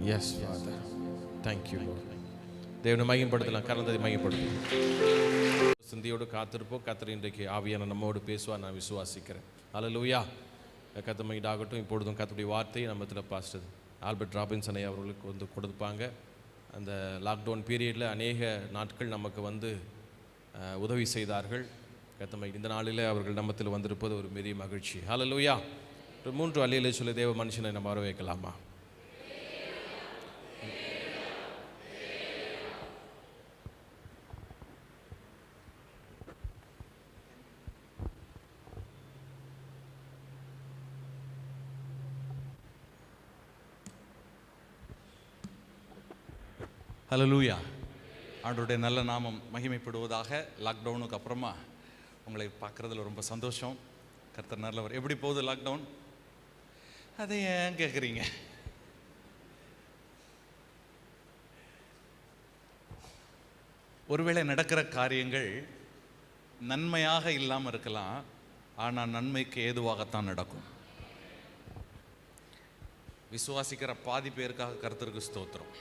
Yes, Father. Thank you, Lord. தேவனை மையப்படுத்தலாம், கரந்ததை மையப்படுத்தலாம். சிந்தியோடு காத்திருப்போம். கர்த்தர் இன்றைக்கு ஆவியான நம்மோடு பேசுவார், நான் விசுவாசிக்கிறேன். அல்லேலூயா. கர்த்தர் மையடாகட்டும். இப்பொழுதும் கர்த்தருடைய வார்த்தையை நம்மத்தில் பாஸ்டர் ஆல்பர்ட் ராபின்சனை அவர்களுக்கு வந்து கொடுப்பாங்க. அந்த லாக்டவுன் பீரியடில் அநேக நாட்கள் நமக்கு வந்து உதவி செய்தார்கள். கர்த்தர் இந்த நாளில் அவர்கள் நம்மத்தில் வந்திருப்பது ஒரு பெரிய மகிழ்ச்சி. அல்லேலூயா. 3 அல்லேலூயா சொல்லி தேவ மனுஷனை நம்ம வரவேற்கலாமா? ஹல்லேலூயா. ஆண்டவருடைய நல்ல நாமம் மகிமைப்படுவதாக. லாக்டவுனுக்கு அப்புறமா உங்களை பார்க்குறதுல ரொம்ப சந்தோஷம். கர்த்தர் நல்லவர். எப்படி போகுது லாக்டவுன்? அதை ஏன் கேட்குறீங்க? ஒருவேளை நடக்கிற காரியங்கள் நன்மையாக இல்லாமல் இருக்கலாம், ஆனால் நன்மைக்கு ஏதுவாகத்தான் நடக்கும். விசுவாசிக்கிற பாதி பேருக்காக கர்த்தருக்கு ஸ்தோத்திரம்.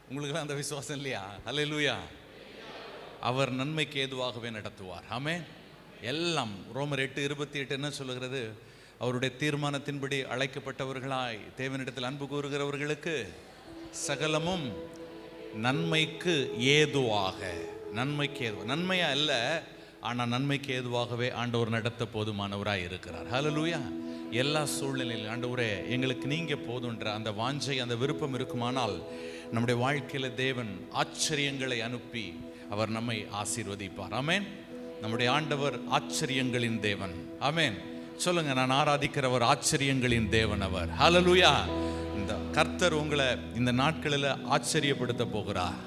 உங்களுக்கெல்லாம் அந்த விசுவாசம் இல்லையா? அல்லேலூயா. அவர் நன்மைக்கு ஏதுவாகவே நடத்துவார். ஆமென். எல்லாம் ரோமர் 8:28 என்ன சொல்லுகிறது? அவருடைய தீர்மானத்தின்படி அழைக்கப்பட்டவர்களாய் தேவனிடத்தில் அன்பு கூறுகிறவர்களுக்கு சகலமும் நன்மைக்கு ஏதுவாக. நன்மைக்கு ஏதுவாக, நன்மையா அல்ல, ஆனால் நன்மைக்கு ஏதுவாகவே ஆண்டவர் நடத்த போதுமானவராய் இருக்கிறார். ஹல்லேலூயா. எல்லா சூழ்நிலையிலும் ஆண்டவரே எங்களுக்கு நீங்க போதுன்ற அந்த வாஞ்சை, அந்த விருப்பம் இருக்குமானால் நம்முடைய வாழ்க்கையில் தேவன் ஆச்சரியங்களை அனுப்பி அவர் நம்மை ஆசீர்வதிப்பார். ஆமென். நம்முடைய ஆண்டவர் ஆச்சரியங்களின் தேவன். ஆமென். சொல்லுங்க, நான் ஆராதிக்கிறவர் ஆச்சரியங்களின் தேவன் அவர். ஹல்லேலூயா. இந்த கர்த்தர் உங்களை இந்த நாட்களில் ஆச்சரியப்படுத்த போகிறார்.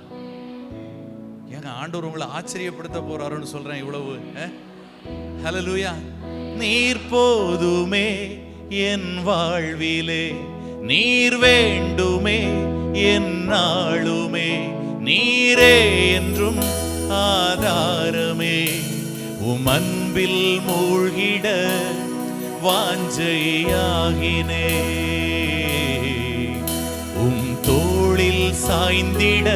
ஏங்க ஆண்டவர் உங்களை ஆச்சரியப்படுத்த போறாருன்னு சொல்றேன் இவ்வளவு. ஹல்லேலூயா. நீர் போதுமே என் வாழ்விலே, நீர் வேண்டுமே என்னாலுமே, நீரே என்றும் ஆதாரமே, உம் அன்பில் மூழ்கிட வாஞ்சையாகினே, உம் தோளில் சாய்ந்திட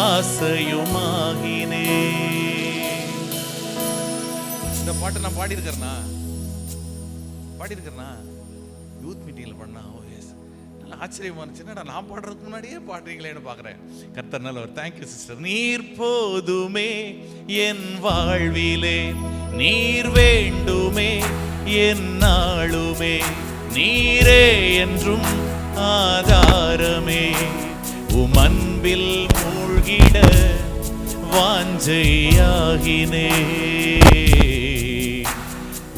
ஆசையுமாகினே. இந்த பாட்டை நான் பாடியிருக்கிறேனா? யூத் மீட்டிங்கில் பண்ணா நல்ல ஆச்சரியமா இருந்துச்சு. என்னடா நான் பாடுறதுக்கு முன்னாடியே பாடுறீங்களேன்னு பார்க்குறேன். கர்த்தர் நல்லவர். Thank you sister. நீர் போதுமே என் வாழ்விலே, நீர் வேண்டுமே என்னாலுமே, நீரே என்றும் ஆதாரமே, உம் அன்பில் மூழ்கிட வாஞ்சையாகினே,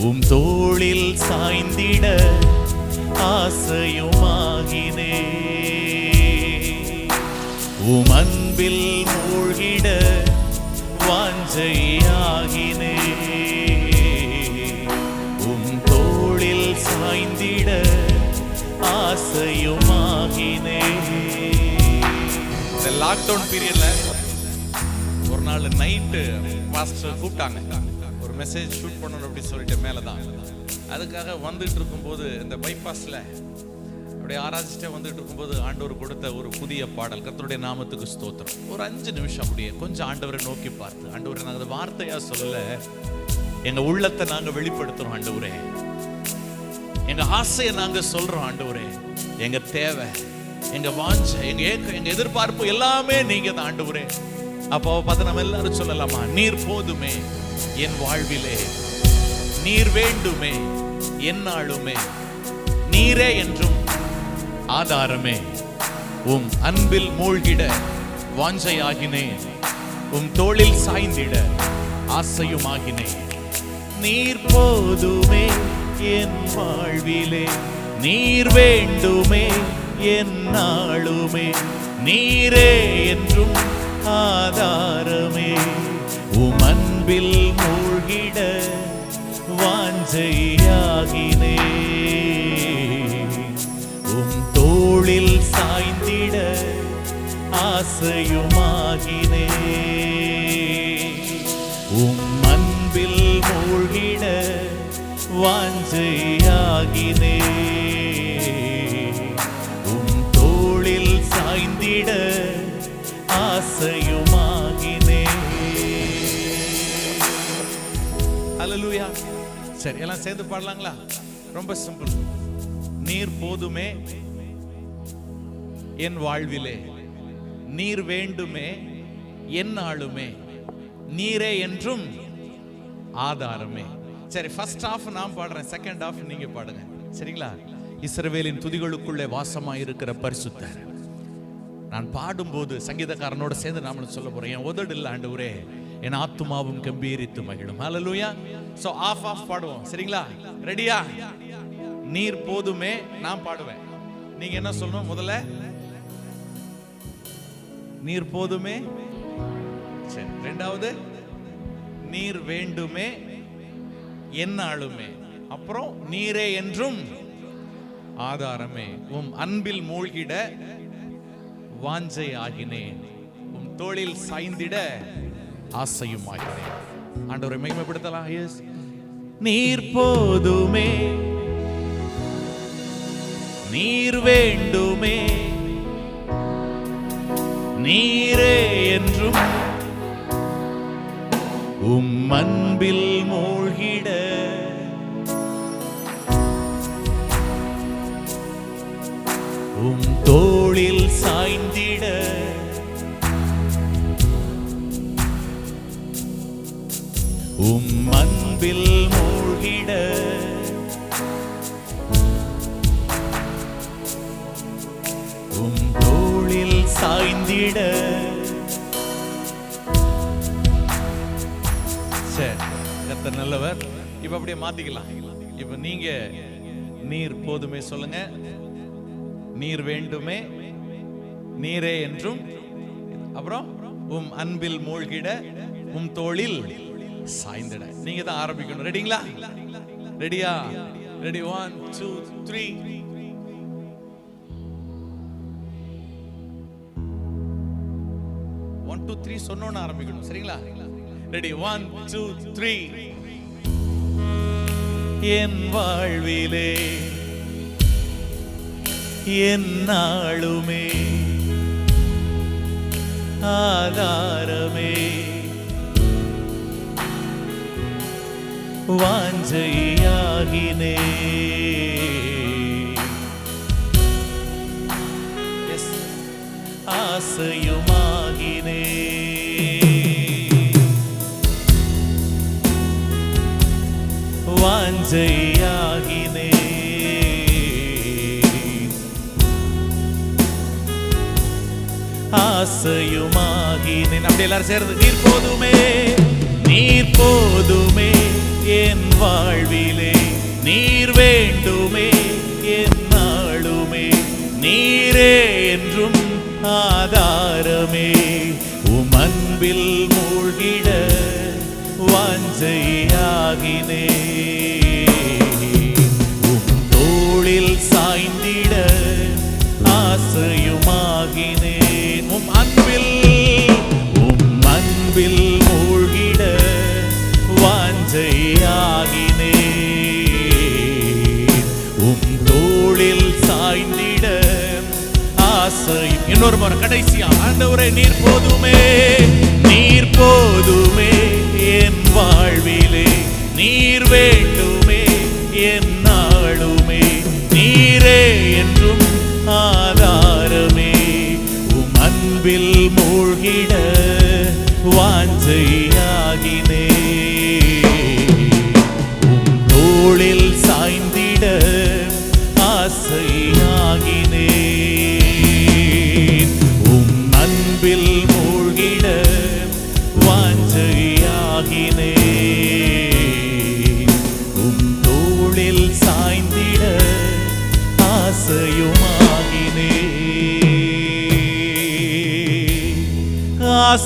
உம் தோளில் சாய்ந்திட ஆசையுமாகினே, உம் அன்பில் மூழ்கிட வாஞ்சையாகினே, உம் தோளில் சாய்ந்திட ஆசையுமாகினே. இந்த லாக்டவுன் பீரியட்ல ஒரு நாள் நைட்டு பாஸ்டர் கூப்பிட்டாங்க, ஒரு மெசேஜ் ஷூட் பண்ணணும் அப்படின்னு சொல்லிட்டு மேலதான். அதுக்காக வந்துட்டு இருக்கும்போது இந்த பைபாஸ்ல அப்படியே ஆராய்ச்சிட்டே வந்துட்டு இருக்கும்போது ஆண்டவர் கொடுத்த ஒரு புதிய பாடல். கர்த்தருடைய நாமத்துக்கு ஸ்தோத்திரம். ஒரு 5 நிமிஷம் அப்படியே கொஞ்சம் ஆண்டவரை நோக்கி பார்த்து, ஆண்டவரை நாங்கள் வார்த்தையா சொல்லல, எங்க உள்ளத்தை நாங்க வெளிப்படுத்துறோம் ஆண்டவரே, எங்க ஆசையை நாங்க சொல்றோம் ஆண்டவரே, எங்க தேவை, எங்க வாஞ்சை, எங்க ஏக்கம், எங்க எதிர்பார்ப்பு எல்லாமே நீங்க தான் ஆண்டவரே. அப்போ பார்த்து நம்ம எல்லாரும் சொல்லலாமா? நீர் போதுமே என் வாழ்விலே, நீர் வேண்டுமே என்னாலுமே, நீரே என்றும் ஆதாரமே. உம் அன்பில் மூழ்கிட வாஞ்சையாகினேன், உம் தோளில் சாய்ந்திட ஆசையுமாகினேன். நீர் போதுமே என் வாழ்விலே, நீர் வேண்டுமே என்னாலுமே, நீரே என்றும் ஆதாரமே. உம் அன்பில் மூழ்கிட வாஞ்சையாகினேன், உம் தோளில் சாய்ந்திட ஆசையுமாகினேன். உம் அன்பில் மூழ்கிட வாஞ்சையாகினேன், உம் தோளில் சாய்ந்திட ஆசையுமாகினேன். ஹல்லேலூயா. சரி, எல்லாம் சேர்ந்து பாடலாங்களா? ரொம்ப சிம்பிள். நீர் போதுமே என் வாழ்விலே, நீர் வேண்டுமே என்னாலுமே, நீரே என்றும் ஆதாரமே. சரி, ஃபர்ஸ்ட் ஹாஃப் நான் பாடுறேன், செகண்ட் ஹாஃப் நீங்க பாடுங்க. சரிங்களா? இஸ்ரவேலின் துதிகளுக்குள்ளே வாசமாயிருக்கிற பரிசுத்தர். நான் பாடும்போது சங்கீதக்காரனோட சேர்ந்து நாம சொல்ல போறேன், என் உதடு இல்ல ஆண்டவரே, என் ஆத்துமாவும் கம்பீரித்து மகிழும். ஹல்லேலூயா. சோ ஆஃப் பாடுவோம். சரிங்களா? ரெடியா? நீர் போதுமே நான் பாடுவேன், நீங்க என்ன சொல்லணும்? முதல்ல நீர் போதுமே. சரி, ரெண்டாவது நீர் வேண்டுமே என்னாலுமே, அப்புறம் நீரே என்றும் ஆதாரமே. உம் அன்பில் மூழ்கிட வாஞ்சை ஆகினேன், உம் தோளில் சாய்ந்திட ஆசையும் ஆகினேன். ஆண்டவரை மகிமைப்படுத்தலாம். எஸ். நீர் போதுமே, நீர் வேண்டுமே, நீரே என்றும் உம் அன்பில் மூழ்கிட உம் தோளில் சாய்ந்திட உம் அன்பில் மூழ்கிட உம் தோளில் சாய்ந்திட. சரி, கர்த்தர் நல்லவர். இப்ப அப்படியே மாத்திக்கலாம். இப்ப நீங்க நீர் போதுமே சொல்லுங்க, நீர் வேண்டுமே, நீரே என்றும், அப்புறம் உம் அன்பில் மூழ்கிட உம் தோளில் சாய்ந்திட. நீங்க தான் ஆரம்பிக்கணும். ரெடிங்களா? ரெடியா? ரெடி? 1 2 3. 1 2 3 சொன்னோன்னு ஆரம்பிக்கணும். சரிங்களா? ரெடி? 1 2 3. என் வாழ்விலே என்னாலுமே ஆதாரமே, வாஞ்சையாகினே. எஸ், ஆசையுமாகினே. வாஞ்சையாகினே. ஆசையுமாகினேன். அப்படி எல்லாரும் சேர்ந்து நீர் போதுமே, நீர் போதுமே என் வாழ்விலே, நீர் வேண்டுமே என்னாலுமே, நீரே என்றும் ஆதாரமே. உம் அன்பில் மூழ்கிட வாஞ்சையாகினே, உம் தோளில் சாய்ந்திட ஆசையுமாகினே. உம் அன்பில் மூழ்கிட வாஞ்சையாகினே, உம் தோளில் சாய்ந்திட ஆசை. இன்னொரு முறை கடைசியா, ஆண்டவரே நீர் போதுமே, நீர் போதுமே என் வாழ்விலே, நீர் வேண்டுமே என்னாலுமே, நீரே என்றும் ஆதாரமே. உம் அன்பில் மூழ்கிட வாஞ்சையாகினே, உம்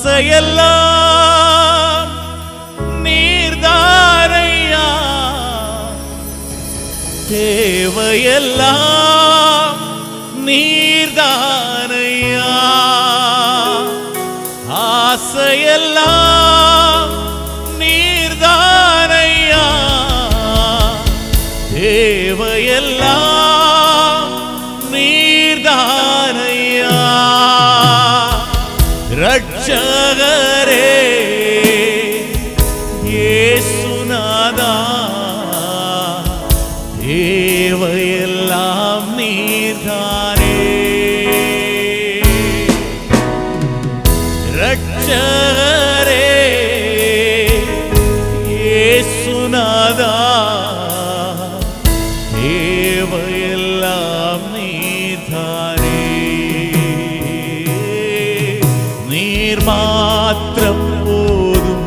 ஆசையெல்லாம் நீர்தாரையா, தேவையெல்லாம் நீர்தாரையா, ஆசையெல்லாம் நீர்தாரையா, தேவையெல்லாம் நீர்தாரையா. ரட்சகரே இயேசுநாதா, தேவையெல்லாம் நீர்தாரே. ரட்சகரே இயேசுநாதா, தேவையெல்லாம் நீர்தாரே. நீர் மாத்திரம் போதும்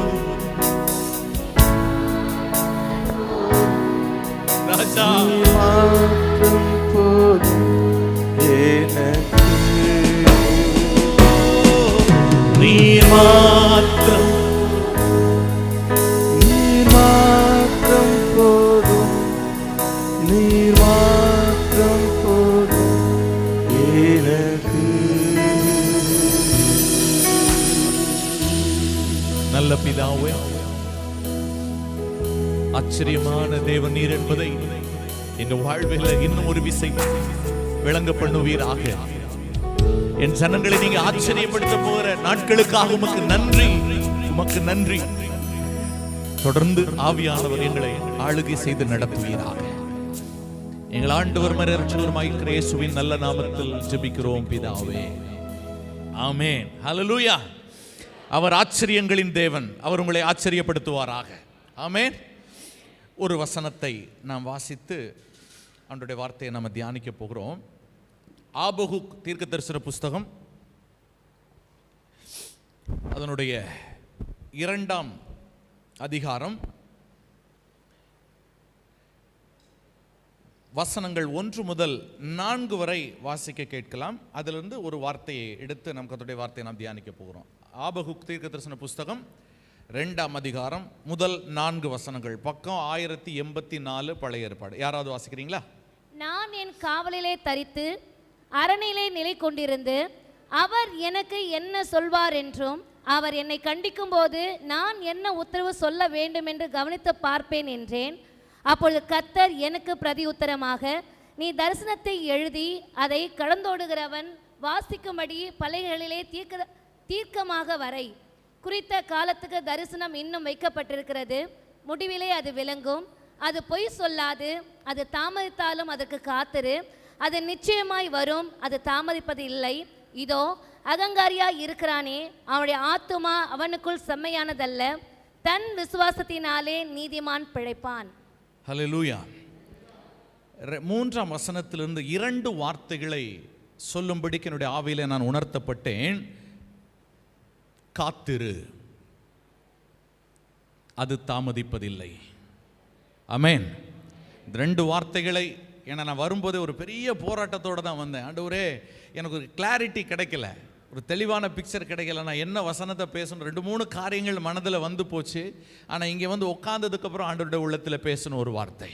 ராஜா, மாத்திரம் போதும் எனக்கு. நீர் மாத்திரம், நீர் மாத்திரம் போதும், நீர் மாத்திரம் போதும் எனக்கு. நல்ல பிதாவே, ஆச்சரியமான தேவன் நீர் என்பதை என் வாழ்வில் இன்னும் ஒரு விசை விளங்க பண்ணுவீராக. என் ஜனங்களை நீங்க ஆச்சரியப்படுத்த போகிற நாட்களுக்காக உமக்கு நன்றி, உமக்கு நன்றி. தொடர்ந்து ஆவியானவர் எங்களை ஆளுகை செய்து நடத்துவீராக. எங்கள் ஆண்டவர் இரட்சகருமாய் இயேசுவின் நல்ல நாமத்தில் ஜெபிக்கிறோம் பிதாவே, ஆமென். ஹல்லேலூயா. அவர் ஆச்சரியங்களின் தேவன், அவர் உங்களை ஆச்சரியப்படுத்துவாராக. ஆமென். ஒரு வசனத்தை நாம் வாசித்து அவருடைய வார்த்தையை நாம் தியானிக்க போகிறோம். ஆபகுக் தீர்க்கதரிசன புஸ்தகம் அதனுடைய 2ஆம் அதிகாரம் வசனங்கள் 1 முதல் 4 வரை வாசிக்க கேட்கலாம். அதிலிருந்து ஒரு வார்த்தையை எடுத்து நம் கர்த்தருடைய வார்த்தையை நாம் தியானிக்க போகிறோம். ஆபகுக் தீர்க்கதரிசன புஸ்தகம் 2ஆம் அதிகாரம் முதல் 4 வசனங்கள், பக்கம் 1084 பழைய ஏற்பாடு. யாராவது வாசிக்கிறீங்களா? நான் என் காவலிலே தரித்து அரணிலே நிலை கொண்டிருந்து அவர் எனக்கு என்ன சொல்வார் என்றும் அவர் என்னை கண்டிக்கும் போது நான் என்ன உத்தரவு சொல்ல வேண்டும் என்று கவனித்து பார்ப்பேன் என்றேன். அப்பொழுது கர்த்தர் எனக்கு பிரதி உத்தரமாக, நீ தரிசனத்தை எழுதி அதை கடந்தோடுகிறவன் வாசிக்கும்படி பலகைகளிலே தீர்க்கமாக வரை. குறித்த காலத்துக்கு தரிசனம் இன்னும் வைக்கப்பட்டிருக்கிறது, முடிவிலே அது விளங்கும். அது பொய் சொல்லாது, அது தாமதித்தாலும் அதற்கு காத்திரு, அது நிச்சயமாய் வரும், அது தாமதிப்பது இல்லை. இதோ அகங்காரியாய் இருக்கிறானே, அவனுடைய ஆத்துமா அவனுக்குள் செம்மையானதல்ல, தன் விசுவாசத்தினாலே நீதிமான் பிழைப்பான். ஹல்லேலூயா. 3ஆம் வசனத்திலிருந்து 2 வார்த்தைகளை சொல்லும்படிக்கு என்னுடைய ஆவியிலே நான் உணர்த்தப்பட்டேன். காத்திரு, அது தாமதிப்பதில்லை. ஆமென். 2 வார்த்தைகளை, ஏன்னா நான் வரும்போதே ஒரு பெரிய போராட்டத்தோடு தான் வந்தேன். ஆண்டவரே, எனக்கு ஒரு கிளாரிட்டி கிடைக்கல, ஒரு தெளிவான பிக்சர் கிடைக்கல. நான் என்ன வசனத்தை பேசணும், 2-3 காரியங்கள் மனதில் வந்து போச்சு. ஆனால் இங்கே வந்து உட்கார்ந்ததுக்கப்புறம் ஆண்டவருடைய உள்ளத்தில் பேசணும் ஒரு வார்த்தை.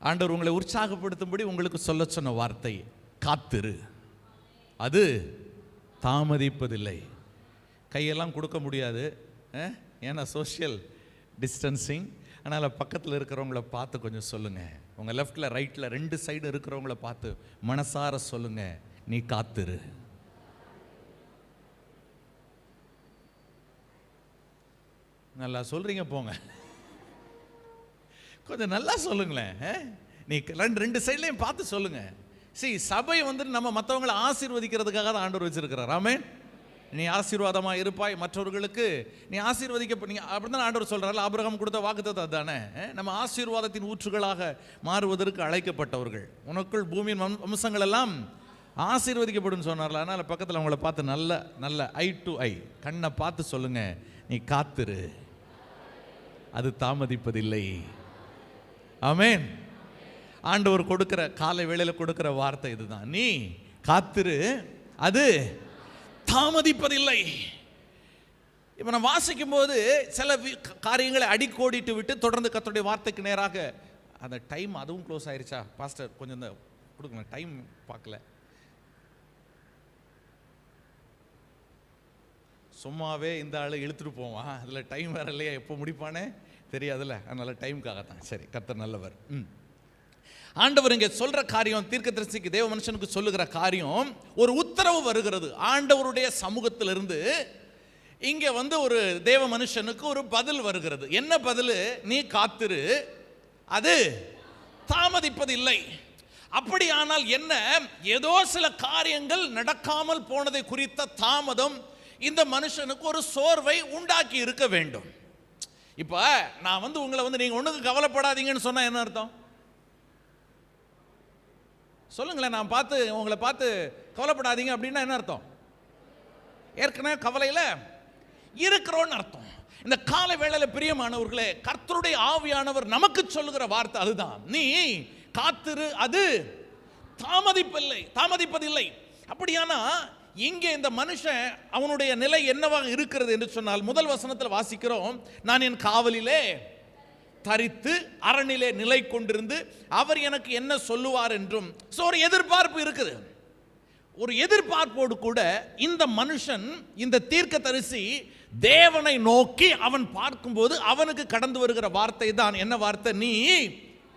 ஆண்டவர் உங்களை உற்சாகப்படுத்தும்படி உங்களுக்கு சொல்ல சொன்ன வார்த்தை காத்திரு, அது தாமதிப்பதில்லை. கையெல்லாம் கொடுக்க முடியாது, ஏன்னா சோஷியல் டிஸ்டன்சிங். அதனால் பக்கத்தில் இருக்கிறவங்கள பார்த்து கொஞ்சம் சொல்லுங்கள். உங்கள் லெஃப்டில் ரைட்டில் 2 சைடு இருக்கிறவங்கள பார்த்து மனசார சொல்லுங்கள், நீ காத்திரு. நல்லா சொல்கிறீங்க, போங்க கொஞ்சம் நல்லா சொல்லுங்களேன். நீ 2 சைட்லையும் பார்த்து சொல்லுங்கள். சபை வந்து நம்ம மற்றவங்களை ஆசீர்வதிக்கிறதுக்காக தான் ஆண்டவர் வச்சிருக்கிறார். ஆமென். நீ ஆசீர்வாதமாக இருப்பாய், மற்றவர்களுக்கு நீ ஆசீர்வதிக்க, நீங்கள் அப்படி தான் ஆண்டவர் சொல்கிறார். ஆபிரகாம் கொடுத்த வாக்குத்தத்தம் அதுதானே. நம்ம ஆசீர்வாதத்தின் ஊற்றுகளாக மாறுவதற்கு அழைக்கப்பட்டவர்கள். உனக்குள் பூமியின் வம்சங்கள் எல்லாம் ஆசீர்வதிக்கப்படும் சொன்னார்ல. அதனால் பக்கத்தில் அவங்கள பார்த்து நல்ல நல்ல ஐ டு ஐ கண்ணை பார்த்து சொல்லுங்க, நீ காத்திரு, அது தாமதிப்பதில்லை. ஆமென். ஆண்டவர் கொடுக்கிற காலை வேளையில் கொடுக்கிற வார்த்தை இதுதான், நீ காத்திரு, அது தாமதிப்பதில்லை. இப்போ நான் வாசிக்கும் போது சில காரியங்களை அடிக்கோடிட்டு விட்டு தொடர்ந்து கர்த்தருடைய வார்த்தைக்கு நேராக அந்த டைம் அதுவும் க்ளோஸ் ஆயிருச்சா பாஸ்டர்? கொஞ்சம் இந்த கொடுங்க, டைம் பார்க்கல. சும்மாவே இந்த ஆள் இழுத்துட்டு போவான், அதில் டைம் வேற இல்லையா, எப்போ முடிப்பானே தெரியாதுல்ல, அதனால டைமுக்காகத்தான். சரி, கர்த்தர் நல்லவர். ஆண்டவர் இங்கே சொல்ற காரியம், தீர்க்கதரிசிக்கு தேவ மனுஷனுக்கு சொல்லுகிற காரியம், ஒரு உத்தரவு வருகிறது ஆண்டவருடைய சமூகத்திலிருந்து. இங்கே ஒரு தேவ மனுஷனுக்கு ஒரு பதில் வருகிறது. என்ன பதில்? நீ காத்திரு, அது தாமதிப்பதில்லை. அப்படியானால் என்ன? ஏதோ சில காரியங்கள் நடக்காமல் போனதை குறித்த தாமதம் இந்த மனுஷனுக்கு ஒரு சோர்வை உண்டாக்கி இருக்க வேண்டும். இப்ப நான் உங்களை நீங்க ஒண்ணுக்கு கவலைப்படாதீங்கன்னு சொன்னா என்ன அர்த்தம் சொல்லுங்களேன்? நான் உங்களை பார்த்து கவலைப்படாதீங்க அப்படின்னா என்ன அர்த்தம்? ஏற்கனவே கவலையில இருக்கிறோன்னு அர்த்தம். இந்த காலை வேளையில பிரியமானவர்களே, கர்த்தருடைய ஆவியானவர் நமக்கு சொல்லுகிற வார்த்தை அதுதான். நீ காத்திரு, அது தாமதிப்பதில்லை. அப்படியானா இங்கே இந்த மனுஷன் அவனுடைய நிலை என்னவாக இருக்கிறது என்று சொன்னால், முதல் வசனத்தில் வாசிக்கிறோம், நான் என் காவலிலே தரித்து அரணிலே நிலை கொண்டிருந்து அவர் எனக்கு என்ன சொல்லுவார் என்றும். ஒரு எதிர்பார்ப்பு இருக்குது. ஒரு எதிர்பார்ப்போடு கூட இந்த மனுஷன், இந்த தீர்க்கதரிசி தேவனை நோக்கி அவன் பார்க்கும்போது அவனுக்கு கடந்து வருகிற வார்த்தை தான் என்ன வார்த்தை? நீ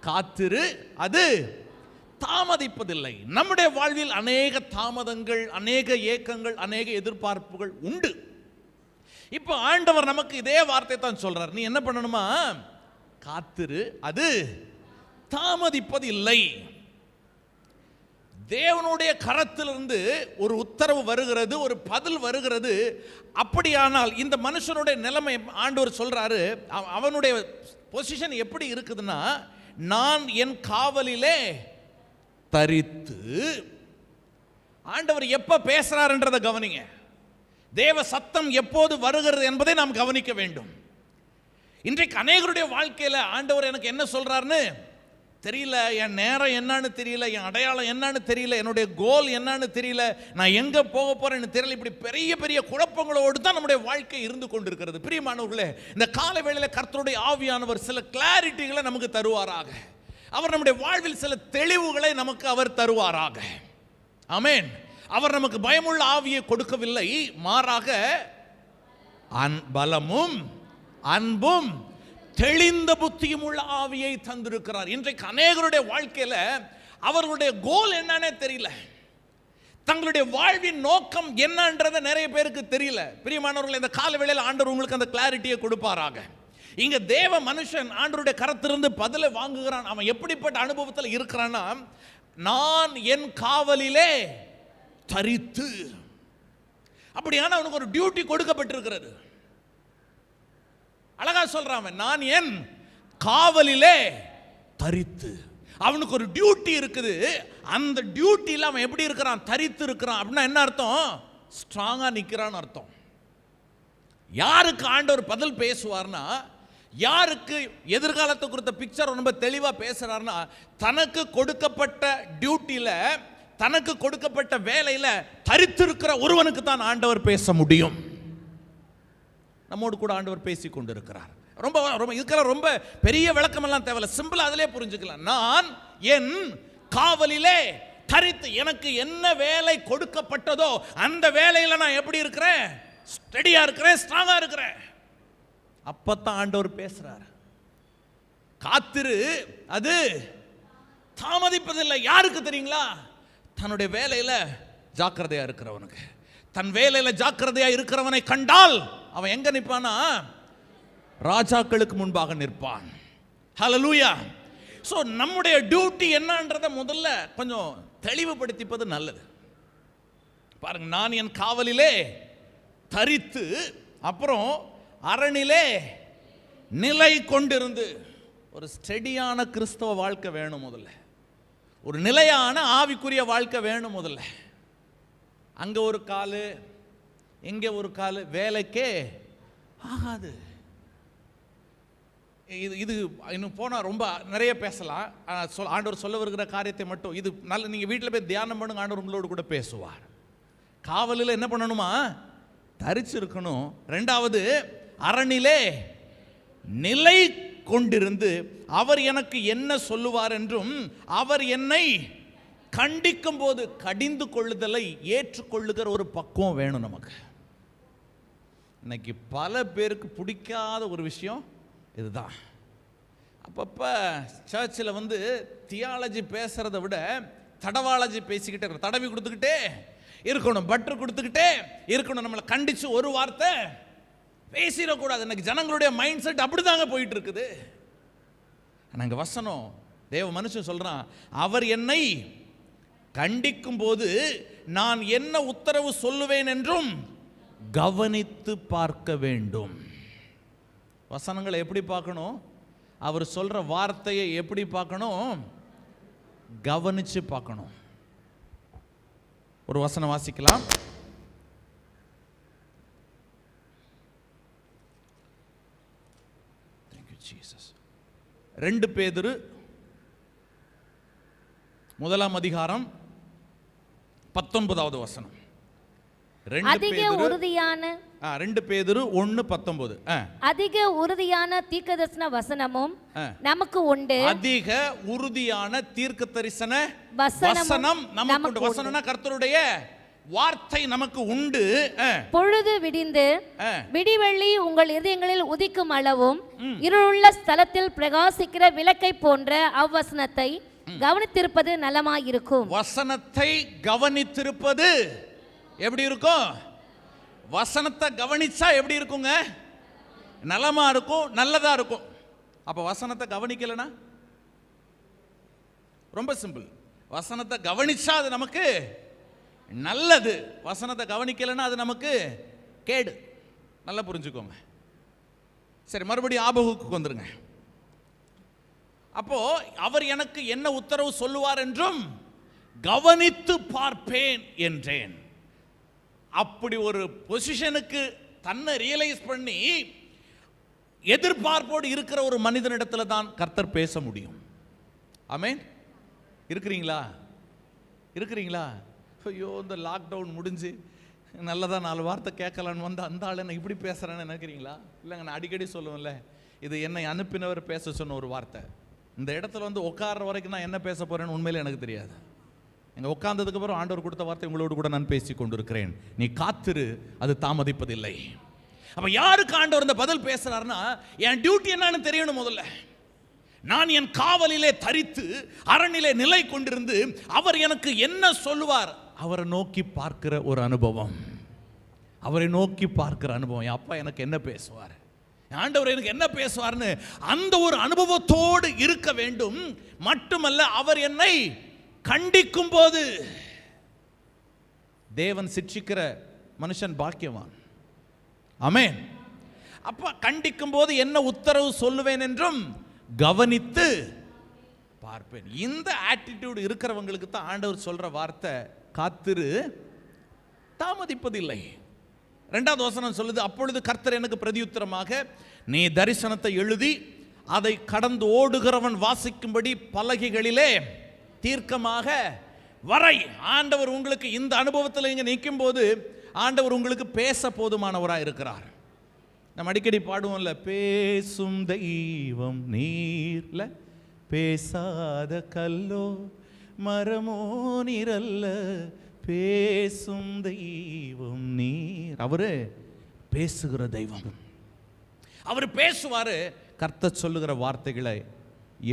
காத்திரு, அது தாமதிப்பதில்லை. நம்முடைய வாழ்வில் அநேக தாமதங்கள், அநேக ஏக்கங்கள், அநேக எதிர்பார்ப்புகள் உண்டு. இப்போ ஆண்டவர் நமக்கு இதே வார்த்தை தான் சொல்றார். நீ என்ன பண்ணணுமா? காத்திரு, அது தாமதிப்பதில்லை. தேவனுடைய கரத்திலிருந்து ஒரு உத்தரவு வருகிறது, ஒரு பதில் வருகிறது. அப்படியானால் இந்த மனுஷனுடைய நிலைமை ஆண்டவர் சொல்றாரு, அவனுடைய பொசிஷன் எப்படி இருக்குதுன்னா, நான் என் காவலிலே தரித்து. ஆண்டவர் எப்ப பேசுறாருன்றதை கவனிங்க. தேவ சத்தம் எப்போது வருகிறது என்பதை நாம் கவனிக்க வேண்டும். இன்றைக்கு அநேகருடைய வாழ்க்கையில ஆண்டவர் எனக்கு என்ன சொல்றாருன்னு தெரியல, என் நேரம் என்னன்னு தெரியல, என் அடையாளம் என்னன்னு தெரியல, என்னுடைய கோல் என்னன்னு தெரியல, நான் எங்க போக போறேன்னு தெரியல. இப்படி பெரிய பெரிய குழப்பங்களோடு தான் நம்முடைய வாழ்க்கை இருந்து கொண்டிருக்கிறது. பிரியமானவர்களே, இந்த காலை வேளையில கர்த்தருடைய ஆவியானவர் சில கிளாரிட்டிகளை நமக்கு தருவாராக. அவர் நம்முடைய வாழ்வில் சில தெளிவுகளை நமக்கு அவர் தருவாராக. ஆமென். அவர் நமக்கு பயமுள்ள ஆவியை கொடுக்கவில்லை, மாறாக பலமும் அன்பும் தெளிந்த புத்தியும் உள்ள ஆவியை தந்திருக்கிறார். இன்றைக்கு அநேகருடைய வாழ்க்கையில அவர்களுடைய கோல் என்னன்னே தெரியல, தங்களுடைய வாழ்வின் நோக்கம் என்னன்றதை நிறைய பேருக்கு தெரியல. பிரியமானவர்கள், இந்த கால வேளையில் ஆண்டவர் உங்களுக்கு அந்த கிளாரிட்டியை கொடுப்பாராக. இங்க தேவ மனுஷன் ஆண்டவருடைய கரத்திலிருந்து பதிலை வாங்குகிறான். அவன் எப்படிப்பட்ட அனுபவத்தில் இருக்கிறான்னா, நான் என் காவலிலே தரித்து. அப்படியான அவனுக்கு ஒரு டியூட்டி கொடுக்கப்பட்டிருக்கிறது. அழகா சொல்றான், நான் என் காவலிலே தரித்து. அவனுக்கு ஒரு டியூட்டி இருக்குது. அந்த டியூட்டியில் அவன் எப்படி இருக்கிறான்? தரித்து இருக்கிறான். அப்படின்னா என்ன அர்த்தம்? ஸ்ட்ராங்கா நிற்கிறான்னு அர்த்தம். யாருக்கு ஆண்டவர் பதில் பேசுவார்னா, யாருக்கு எதிர்காலத்தை குறித்த பிக்சர் ரொம்ப தெளிவா பேசுறாருன்னா, தனக்கு கொடுக்கப்பட்ட டியூட்டியில, தனக்கு கொடுக்கப்பட்ட வேலையில தரித்திருக்கிற ஒருவனுக்கு தான் ஆண்டவர் பேச முடியும். நம்மோடு கூட ஆண்டவர் பேசி கொண்டிருக்கிறார். ரொம்ப ரொம்ப இதுக்கெல்லாம் ரொம்ப பெரிய விளக்கம் எல்லாம் தேவையில்லை, சிம்பிளா அதிலே புரிஞ்சுக்கலாம். நான் என் காவலிலே தரித்து, எனக்கு என்ன வேலை கொடுக்கப்பட்டதோ அந்த வேலையில நான் எப்படி இருக்கிறேன்? ஸ்டடியா இருக்கிறேன், ஸ்ட்ராங்கா இருக்கிறேன். அப்பத்தான் ஆண்டவர் பேசுறார். காத்திரு, அது தாமதிப்பதில்லை. யாருக்கு தெரியுங்களா? தன்னுடைய வேலையில ஜாக்கிரதையா இருக்கிறவனுக்கு. தன் வேலையில ஜாக்கிரதையா இருக்கிறவனை கண்டால் அவன் எங்க நிற்பானா? ராஜாக்களுக்கு முன்பாக நிற்பான். ஹல்லேலூயா. சோ நம்முடைய டியூட்டி என்னன்றதை முதல்ல கொஞ்சம் தெளிவுபடுத்திப்பது நல்லது. பாருங்க, நான் என் காவலிலே தரித்து, அப்புறம் அரணிலே நிலை கொண்டிருந்து. ஒரு ஸ்டெடியான கிறிஸ்தவ வாழ்க்கை வேணும் முதல்ல. ஒரு நிலையான ஆவிக்குரிய வாழ்க்கை வேணும் முதல்ல. அங்க ஒரு காலு, எங்க ஒரு காலு, வேலைக்கே ஆகாது. இது இன்னும் போனால் ரொம்ப நிறைய பேசலாம். ஆண்டவர் சொல்ல வருகிற காரியத்தை மட்டும் இது நல்ல நீங்கள் வீட்டில் போய் தியானம் பண்ணுங்க, ஆண்டவர் உங்களோடு கூட பேசுவார். காவலில் என்ன பண்ணணுமா? தரிச்சிருக்கணும். ரெண்டாவது, அரணிலே நிலை கொண்டிருந்து அவர் எனக்கு என்ன சொல்லுவார் என்றும் அவர் என்னை கண்டிக்கும் போது கடிந்து கொள்ளுதலை ஏற்றுக்கொள்ளுகிற ஒரு பக்குவம் வேணும் நமக்கு. இன்னைக்கு பல பேருக்கு பிடிக்காத ஒரு விஷயம் இதுதான். அப்பப்போ சர்ச்சில் தியாலஜி பேசுகிறத விட தடவாலஜி பேசிக்கிட்டே இருக்கணும், தடவி கொடுத்துக்கிட்டே இருக்கணும், பட்டர் கொடுத்துக்கிட்டே இருக்கணும். நம்மளை கண்டித்து ஒரு வார்த்தை பேசிடக்கூடாது. இன்னைக்கு ஜனங்களுடைய மைண்ட் செட் அப்படிதாங்க போயிட்டு இருக்குது. நாங்கள் வசனம் தேவ மனுஷன் சொல்கிறான், அவர் என்னை கண்டிக்கும் போது நான் என்ன உத்தரவு சொல்லுவேன் என்றும் கவனித்து பார்க்க வேண்டும். வசனங்களை எப்படி பார்க்கணும்? அவர் சொல்ற வார்த்தையை எப்படி பார்க்கணும்? கவனிச்சு பார்க்கணும். ஒரு வசனம் வாசிக்கலாம். Thank you Jesus. 2 பேதுரு 1 அதிகாரம் 19வது வசனம். அதிக உறுதியான 2 பேதுரு 1:19. அதிக உறுதியான தீர்க்கதரிசன வசனமும் நமக்கு உண்டு. அதிக உறுதியான தீர்க்கதரிசன வசனம் நமக்கு உண்டு. வசனம்னா கர்த்தருடைய வார்த்தை நமக்கு உண்டு. பொழுது விடிந்து விடிவெள்ளி உங்கள் இதயங்களில் உதிக்கும் அளவும் இருளுள்ள ஸ்தலத்தில் பிரகாசிக்கிற விளக்கை போன்ற அவ்வசனத்தை கவனித்திருப்பது நலமாயிருக்கும். வசனத்தை கவனித்திருப்பது எப்படி இருக்கும்? வசனத்தை கவனிச்சா எப்படி இருக்குங்க? நலமா இருக்கும், நல்லதா இருக்கும். அப்ப வசனத்தை கவனிக்கலனா ரொம்ப சிம்பிள். வசனத்தை கவனிச்சா அது நமக்கு நல்லது, வசனத்தை கவனிக்கலனா அது நமக்கு கேடு. நல்லா புரிஞ்சுக்கோங்க. சரி, மறுபடியும் ஆபகுக்கு வந்துருங்க. அப்போ அவர் எனக்கு என்ன உத்தரவு சொல்லுவார் என்றும் கவனித்து பார்ப்பேன் என்றேன். அப்படி ஒரு பொசிஷனுக்கு தன்னை ரியலைஸ் பண்ணி எதிர்பார்ப்போடு இருக்கிற ஒரு மனிதனிடத்துல தான் கர்த்தர் பேச முடியும். ஆமென். இருக்கிறீங்களா? இருக்கிறீங்களா? ஐயோ, இந்த லாக்டவுன் முடிஞ்சு நல்லதா 4 வார்த்தை கேட்கலான்னு வந்து அந்த ஆள் என்ன இப்படி பேசுறேன்னு நினைக்கிறீங்களா? இல்லைங்க, நான் அடிக்கடி சொல்லுவேன்ல, இது என்னை அனுப்பினவர் பேச சொன்ன ஒரு வார்த்தை. இந்த இடத்துல உட்கார்ற வரைக்கும் நான் என்ன பேச போறேன்னு உண்மையிலே எனக்கு தெரியாது. இங்கே உட்கார்ந்ததுக்கு அப்புறம் ஆண்டவர் கொடுத்த வார்த்தை உங்களோடு கூட நான் பேசி கொண்டிருக்கிறேன். நீ காத்திரு, அது தாமதிப்பதில்லை. அப்ப யாருக்கு ஆண்டவர் இந்த பதில் பேசுறாருன்னா, என் டியூட்டி என்னன்னு தெரியணும். முதல்ல நான் என் காவலிலே தரித்து அரணிலே நிலை கொண்டிருந்து அவர் எனக்கு என்ன சொல்லுவார், அவரை நோக்கி பார்க்கிற ஒரு அனுபவம், அவரை நோக்கி பார்க்கிற அனுபவம். என் அப்பா எனக்கு என்ன பேசுவார், ஆண்டவர் எனக்கு என்ன பேசுவார்னு அந்த ஒரு அனுபவத்தோடு இருக்க வேண்டும். மட்டுமல்ல, அவர் என்னை கண்டிக்கும் போது, தேவன் சிட்சிக்கிற மனுஷன் பாக்கியவான். ஆமென். அப்ப கண்டிக்கும் போது என்ன உத்தரவு சொல்லுவேன் என்றும் கவனித்து பார்ப்பேன். இந்த ஆட்டிடியூட் இருக்கிறவங்களுக்கு தான் ஆண்டவர் சொல்ற வார்த்தை காத்திரு, தாமதிப்பதில்லை. 2வது வசனம் சொல்லுது, அப்பொழுது கர்த்தர் எனக்கு பிரதியுத்தரமாக, நீ தரிசனத்தை எழுதி அதை கடந்து ஓடுகிறவன் வாசிக்கும்படி பலகைகளிலே தீர்க்கமாக வரை. ஆண்டவர் உங்களுக்கு இந்த அனுபவத்தில் இங்கே நிற்கும் போது ஆண்டவர் உங்களுக்கு பேச போதுமானவராக இருக்கிறார். நம்ம அடிக்கடி பாடுவோம்ல, பேசும் தெய்வம் நீர்ல, பேசாத கல்லோ மரமோ நீரல்ல, பேசும் தெய்வம் நீர். அவரு பேசுகிற தெய்வம், அவர் பேசுவாரு. கர்த்தர் சொல்லுகிற வார்த்தைகளை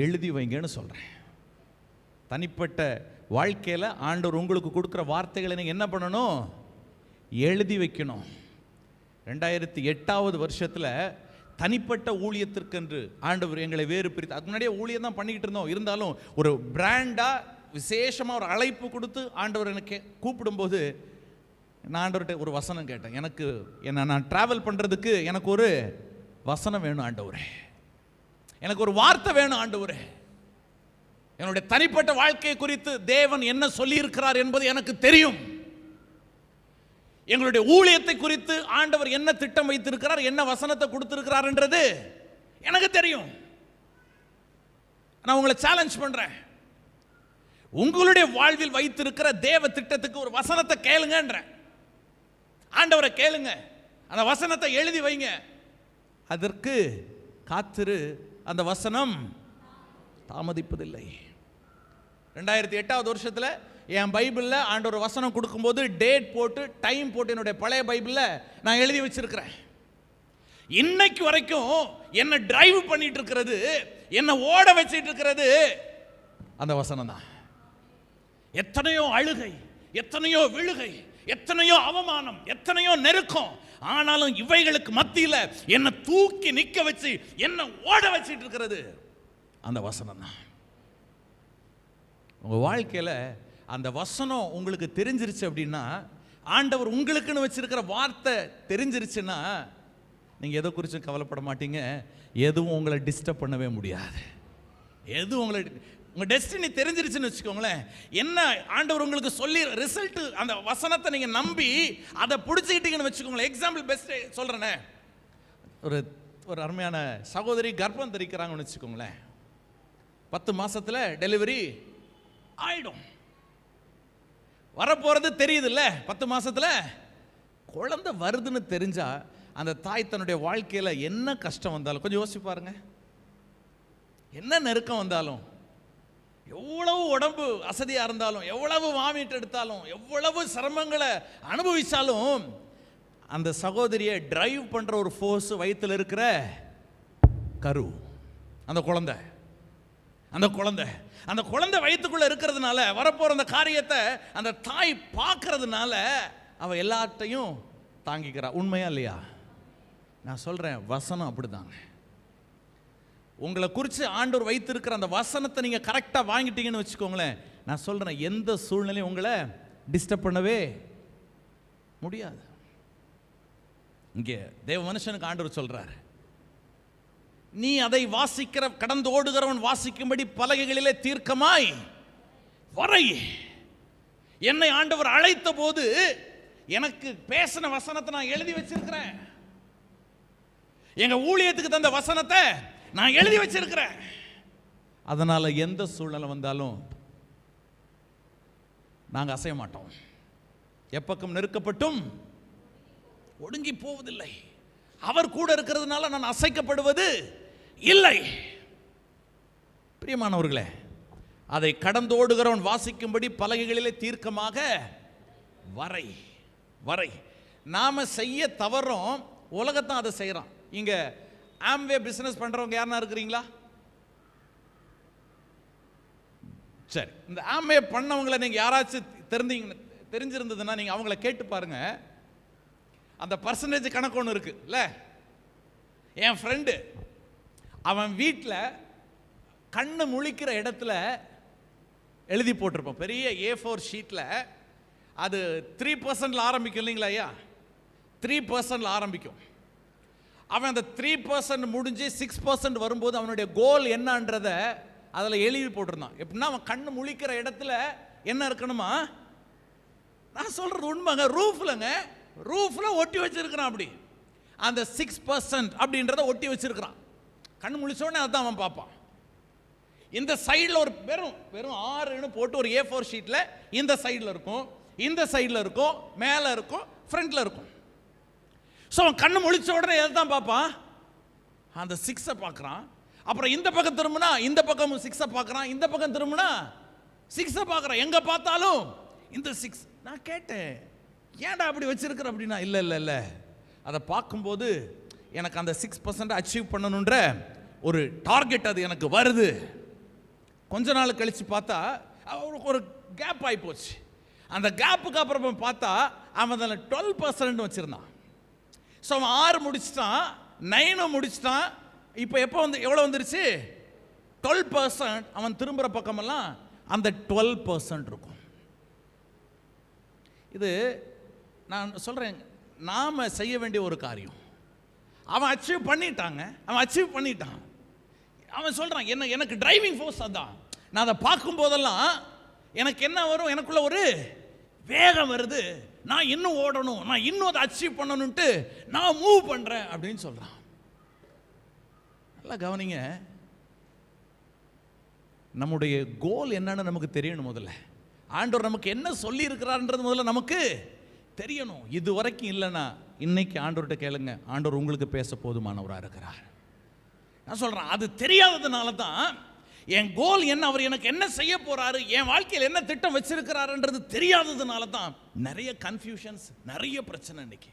எழுதி வைங்கன்னு சொல்றேன். தனிப்பட்ட வாழ்க்கையில் ஆண்டவர் உங்களுக்கு கொடுக்குற வார்த்தைகளை நீங்கள் என்ன பண்ணணும்? எழுதி வைக்கணும். 2008வது வருஷத்தில் தனிப்பட்ட ஊழியத்திற்கென்று ஆண்டவர் எங்களை வேறு பிரித்து, அதுக்கு முன்னாடியே ஊழியம் தான் பண்ணிக்கிட்டு இருந்தோம். இருந்தாலும் ஒரு பிராண்டாக விசேஷமாக ஒரு அழைப்பு கொடுத்து ஆண்டவர் எனக்கு கூப்பிடும்போது நான் ஆண்டவர்கிட்ட ஒரு வசனம் கேட்டேன். எனக்கு நான் ட்ராவல் பண்ணுறதுக்கு எனக்கு ஒரு வசனம் வேணும் ஆண்டவரே, எனக்கு ஒரு வார்த்தை வேணும் ஆண்டவரே. என்னுடைய தனிப்பட்ட வாழ்க்கையை குறித்து தேவன் என்ன சொல்லி இருக்கிறார் என்பது எனக்கு தெரியும். எங்களுடைய ஊழியத்தை குறித்து ஆண்டவர் என்ன திட்டம் வைத்திருக்கிறார், என்ன வசனத்தை கொடுத்திருக்கிறார் என்றது எனக்கு தெரியும். நான் உங்களை சேலஞ்ச் பண்றேன், உங்களுடைய வாழ்வில் வைத்திருக்கிற தேவ திட்டத்துக்கு ஒரு வசனத்தை கேளுங்கன்றேன். ஆண்டவரை கேளுங்க. அந்த வசனத்தை எழுதி வைங்க. அதற்கு காத்திரு, அந்த வசனம் தாமதிப்பதில்லை. 2008 வருஷத்தில் என் பைபிளில் ஆண்டவர் வசனம் கொடுக்கும்போது டேட் போட்டு டைம் போட்டு என்னுடைய பழைய பைபிளில் நான் எழுதி வச்சிருக்கிறேன். இன்னைக்கு வரைக்கும் என்ன டிரைவ் பண்ணிட்டு இருக்கிறது, என்ன ஓட வச்சிட்டு இருக்கிறது அந்த வசனம் தான். எத்தனையோ அழுகை, எத்தனையோ விழுகை, எத்தனையோ அவமானம், எத்தனையோ நெருக்கம், ஆனாலும் இவைகளுக்கு மத்தியில் என்ன தூக்கி நிக்க வச்சு என்ன ஓட வச்சிட்டு இருக்கிறது அந்த வசனம் தான். உங்க வாழ்க்கையில அந்த வசனம் உங்களுக்கு தெரிஞ்சிருச்சு அப்படின்னா, ஆண்டவர் உங்களுக்குன்னு வச்சிருக்கிற வார்த்தை தெரிஞ்சிருச்சுன்னா, நீங்க எதை குறிச்சும் கவலைப்பட மாட்டீங்க. எதுவும் உங்களை டிஸ்டர்ப் பண்ணவே முடியாது. எதுவும் உங்களை, உங்க டெஸ்டினி தெரிஞ்சிருச்சுன்னு வச்சுக்கோங்களேன், என்ன ஆண்டவர் உங்களுக்கு சொல்லி ரிசல்ட், அந்த வசனத்தை நீங்க நம்பி அதை பிடிச்சிக்கிட்டீங்கன்னு வச்சுக்கோங்களேன். எக்ஸாம்பிள் பெஸ்ட் சொல்றேனே, ஒரு அருமையான சகோதரி கர்ப்பம் தரிக்கிறாங்கன்னு வச்சுக்கோங்களேன். 10 மாசத்துல டெலிவரி ஆயிடும். வரப்போறது தெரியுது இல்ல, 10 மாசத்துல குழந்தை வருதுன்னு தெரிஞ்சா அந்த தாய் தன்னுடைய வாழ்க்கையில என்ன கஷ்டம் வந்தாலும், கொஞ்சம் யோசிச்சு பாருங்க, என்ன நெருக்கம் வந்தாலும், எவ்வளவு உடம்பு அசதியா இருந்தாலும், எவ்வளவு வாமிட் எடுத்தாலும், எவ்வளவு சிரமங்களை அனுபவிச்சாலும், அந்த சகோதரியை டிரைவ் பண்ற ஒரு ஃபோர்ஸ் வயித்துல இருக்கிற கரு, அந்த குழந்தை, அந்த குழந்தை வயிற்றுக்குள்ள இருக்கிறதுனால, வரப்போற அந்த காரியத்தை அந்த தாய் பார்க்கறதுனால அவ எல்லாத்தையும் தாங்கிக்கிறா. உண்மையா இல்லையா? நான் சொல்றேன், வசனம் அப்படிதாங்க. உங்களை குறித்து ஆண்டவர் வைத்திருக்கிற அந்த வசனத்தை நீங்க கரெக்டா வாங்கிட்டீங்கன்னு வச்சுக்கோங்களேன், நான் சொல்றேன், எந்த சூழ்நிலையும் உங்களை டிஸ்டர்ப் பண்ணவே முடியாது. இங்கே தேவ மனுஷனுக்கு ஆண்டவர் சொல்றாரு, நீ அதை வாசிக்கிற, கடந்து ஓடுகிறவன் வாசிக்கும்படி பலகைகளிலே தீர்க்கமாய் வரை. என்னை ஆண்டவர் அழைத்த போது எனக்கு பேசின வசனத்தை நான் எழுதி வச்சிருக்கிறேன். எங்க ஊழியத்துக்கு தந்த வசனத்தை நான் எழுதி வச்சிருக்கிறேன். அதனால எந்த சூழ்நிலை வந்தாலும் நாங்க அசைய மாட்டோம். எப்பக்கம் நெருக்கப்பட்டும் ஒடுங்கி போவதில்லை. அவர் கூட இருக்கிறதுனால நான் அசைக்கப்படுவது இல்லை. பிரியமானவர்களே, அதை கடந்தோடுகிறவன் வாசிக்கும்படி பலகைகளிலே தீர்க்கமாக வரை. நாம செய்ய தவறும், உலகத்தான் அதை செய்யறான். இங்க ஆம்வே பிசினஸ் பண்றவங்க யாரா இருக்கிறீங்களா? சரி, இந்த ஆம்வே பண்ணவங்களை நீங்க யாராச்சும் தெரிஞ்சிருந்ததுன்னா நீங்க அவங்கள கேட்டு பாருங்க. அந்த பர்சன்டேஜ் கணக்கு ஒன்று இருக்கு இல்ல. என் ஃப்ரெண்டு, அவன் வீட்டில் கண்ணு முழிக்கிற இடத்துல எழுதி போட்டிருப்பான், பெரிய A4 ஷீட்டில். அது 3% ஆரம்பிக்கும் இல்லைங்களா ஐயா? 3% ஆரம்பிக்கும். அவன் அந்த 3% முடிஞ்சு 6% வரும்போது அவனுடைய கோல் என்னன்றத அதில் எழுதி போட்டிருந்தான். எப்படின்னா, அவன் கண்ணு முழிக்கிற இடத்துல என்ன இருக்கணுமா? நான் சொல்றது உண்மைங்க, ரூஃப்ல ஒட்டி வச்சிருக்கிறான். அப்படி அந்த 6% அப்படின்றத ஒட்டி வச்சிருக்கிறான். கண்ணு முழிச்சோடனே அதான் அவன் பார்ப்பான். இந்த சைடில் ஒரு வெறும் 6ன்னு போட்டு ஒரு A4 ஷீட்டில் இந்த சைடில் இருக்கும், இந்த சைடில் இருக்கும், மேலே இருக்கும், ஃப்ரண்ட்ல இருக்கும். ஸோ அவன் கண்ணு முழிச்ச உடனே எதை தான் பார்ப்பான்? அந்த 6 பார்க்குறான். அப்புறம் இந்த பக்கம் திரும்பினா இந்த பக்கமும் 6 பார்க்குறான், இந்த பக்கம் திரும்பினா 6 பார்க்குறான். எங்கே பார்த்தாலும் இந்த 6. நான் கேட்டேன், ஏன்டா அப்படி வச்சிருக்கிற அப்படின்னா, இல்லை அதை பார்க்கும்போது எனக்கு அந்த 6% அச்சீவ் பண்ணணுன்ற ஒரு டார்கெட் அது எனக்கு வருது. கொஞ்ச நாள் கழிச்சு பார்த்தா அவருக்கு ஒரு கேப் ஆகி போச்சு. அந்த கேப்புக்கு அப்புறம் பார்த்தா அவன் அதில் 12% வச்சிருந்தான். ஸோ அவன் 6 முடிச்சிட்டான், 9 முடிச்சிட்டான். இப்போ எப்போ எவ்வளோ வந்துருச்சு? 12%. அவன் திரும்புகிற பக்கமெல்லாம் அந்த 12% இருக்கும். இது நான் சொல்கிறேன், நாம் செய்ய வேண்டிய ஒரு காரியம். அவன் அச்சீவ் பண்ணிட்டான். அவன் சொல்கிறான், எனக்கு டிரைவிங் ஃபோர்ஸ் அதான். நான் அதை பார்க்கும் போதெல்லாம் எனக்கு என்ன வரும்? எனக்குள்ள ஒரு வேகம் வருது. நான் இன்னும் ஓடணும், நான் இன்னும் அதை அச்சீவ் பண்ணணும்ட்டு நான் மூவ் பண்ணுறேன் அப்படின்னு சொல்கிறான். நல்லா கவனிங்க, நம்முடைய கோல் என்னன்னு நமக்கு தெரியணும். முதல்ல ஆண்டவர் நமக்கு என்ன சொல்லி இருக்கிறார்ன்றது முதல்ல நமக்கு தெரியணும். இது வரைக்கும் இல்லைன்னா இன்னைக்கு ஆண்டவர்கிட்ட கேளுங்க, ஆண்டவர் உங்களுக்கு பேச போதுமானவராக இருக்கிறார். நான் சொல்றேன், அது தெரியாததுனால தான் என் கோல் என்ன, அவர் எனக்கு என்ன செய்ய போறாரு, என் வாழ்க்கையில் என்ன திட்டம் வச்சிருக்கிறாருன்றது தெரியாததுனால தான் நிறைய கன்ஃபியூஷன்ஸ், நிறைய பிரச்சனை. இன்னைக்கு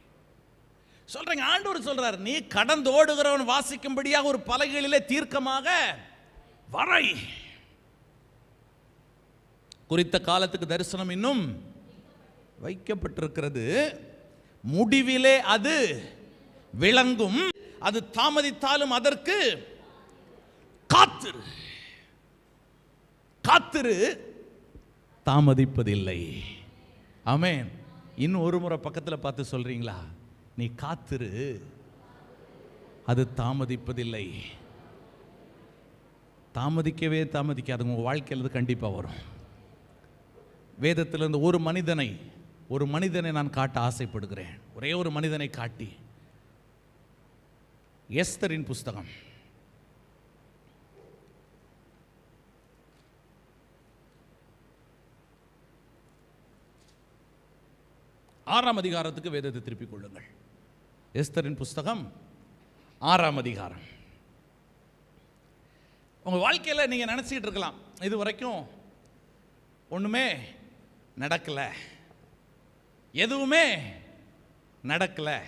சொல்றேங்க, ஆண்டவர் சொல்றாரு, நீ கடந்து ஓடுகிறவன் வாசிக்கும்படியாக ஒரு பலகைகளிலே தீர்க்கமாக வரை. குறித்த காலத்துக்கு தரிசனம் இன்னும் வைக்கப்பட்டிருக்கிறது, முடிவிலே அது விளங்கும், அது தாமதித்தாலும் அதற்கு காத்திரு. காத்திரு, தாமதிப்பதில்லை. ஆமென். இன்னும் ஒரு முறை பக்கத்தில் பார்த்து சொல்றீங்களா, நீ காத்திரு, அது தாமதிப்பதில்லை. தாமதிக்கவே தாமதிக்காது, உங்கள் வாழ்க்கையில் அது கண்டிப்பாக வரும். வேதத்திலிருந்து ஒரு மனிதனை நான் காட்ட ஆசைப்படுகிறேன். ஒரே ஒரு மனிதனை காட்டி, எஸ்தரின் புஸ்தகம் 6ஆம் அதிகாரத்துக்கு வேதத்தை திருப்பிக் கொள்ளுங்கள். எஸ்தரின் புஸ்தகம் 6ஆம் அதிகாரம். உங்கள் வாழ்க்கையில் நீங்கள் நினச்சிக்கிட்டு இருக்கலாம், இது வரைக்கும் ஒன்றுமே நடக்கலை, எதுவுமே நடக்கலை.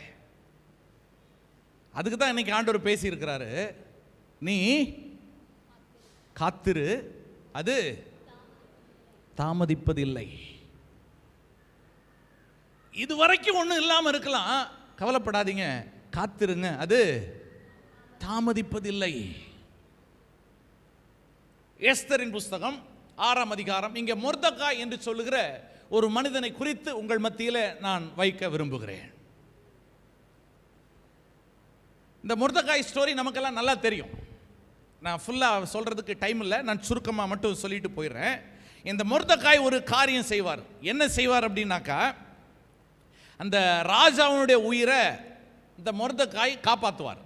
அதுக்கு தான் இன்னைக்கு ஆண்டவர் பேசியிருக்கிறாரு, நீ காத்திரு, அது தாமதிப்பதில்லை. இது வரைக்கும் ஒன்றும் இல்லாமல் இருக்கலாம், கவலைப்படாதீங்க, காத்திருங்க, அது தாமதிப்பதில்லை. எஸ்தரின் புஸ்தகம் 6ஆம் அதிகாரம். இங்கே மொர்தெகாய் என்று சொல்லுகிற ஒரு மனிதனை குறித்து உங்கள் மத்தியில் நான் வைக்க விரும்புகிறேன். இந்த மொர்தெகாய் ஸ்டோரி நமக்கெல்லாம் நல்லா தெரியும். நான் ஃபுல்லாக சொல்கிறதுக்கு டைம் இல்லை, நான் சுருக்கமாக மட்டும் சொல்லிட்டு போயிடுறேன். இந்த மொர்தெகாய் ஒரு காரியம் செய்வார். என்ன செய்வார் அப்படின்னாக்கா, அந்த ராஜாவுடைய உயிரை இந்த மொர்தெகாய் காப்பாற்றுவார்.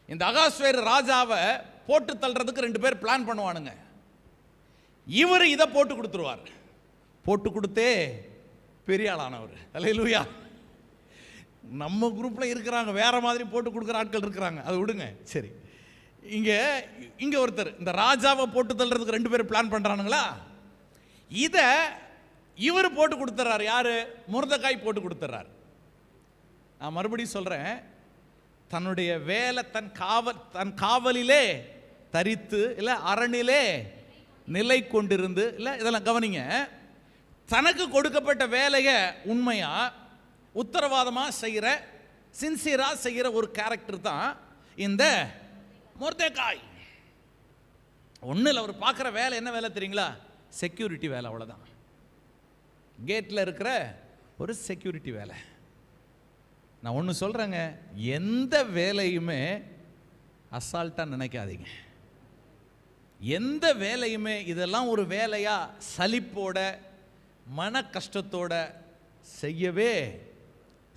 இந்த அகாஸ்வேரு ராஜாவை போட்டு தள்ளுறதுக்கு 2 பேர் பிளான் பண்ணுவானுங்க. இவர் இதை போட்டு கொடுத்துருவார். போட்டு கொடுத்தே பெரிய ஆளானவர். அல்லேலூயா. நம்ம குரூப்பில் இருக்கிறாங்க, வேற மாதிரி போட்டு கொடுக்குற ஆட்கள் இருக்கிறாங்க, அதை விடுங்க. சரி, இங்கே ஒருத்தர் இந்த ராஜாவை போட்டு தள்ளுறதுக்கு 2 பேர் பிளான் பண்ணுறானுங்களா, இதை இவர் போட்டு கொடுத்துட்றாரு. யாரு? மொர்தெகாய் போட்டு கொடுத்துட்றாரு. நான் மறுபடியும் சொல்கிறேன், தன்னுடைய வேலை தன் காவலிலே தரித்து, இல்லை அரணிலே நிலை கொண்டிருந்து, இல்லை இதெல்லாம் கவனிங்க, தனக்கு கொடுக்கப்பட்ட வேலையை உண்மையா உத்தரவாதமாக செய்கிற, சின்சியராக செய்கிற ஒரு கேரக்டர் தான் இந்த மொர்தெகாய். ஒன்றில் அவர் பார்க்குற வேலை என்ன வேலை தெரியுங்களா? செக்யூரிட்டி வேலை, அவ்வளோதான். கேட்டில் இருக்கிற ஒரு செக்யூரிட்டி வேலை. நான் ஒன்று சொல்கிறேங்க, எந்த வேலையுமே அசால்ட்டாக நினைக்காதீங்க. எந்த வேலையுமே இதெல்லாம் ஒரு வேலையா சலிப்போட மன கஷ்டத்தோட செய்யவே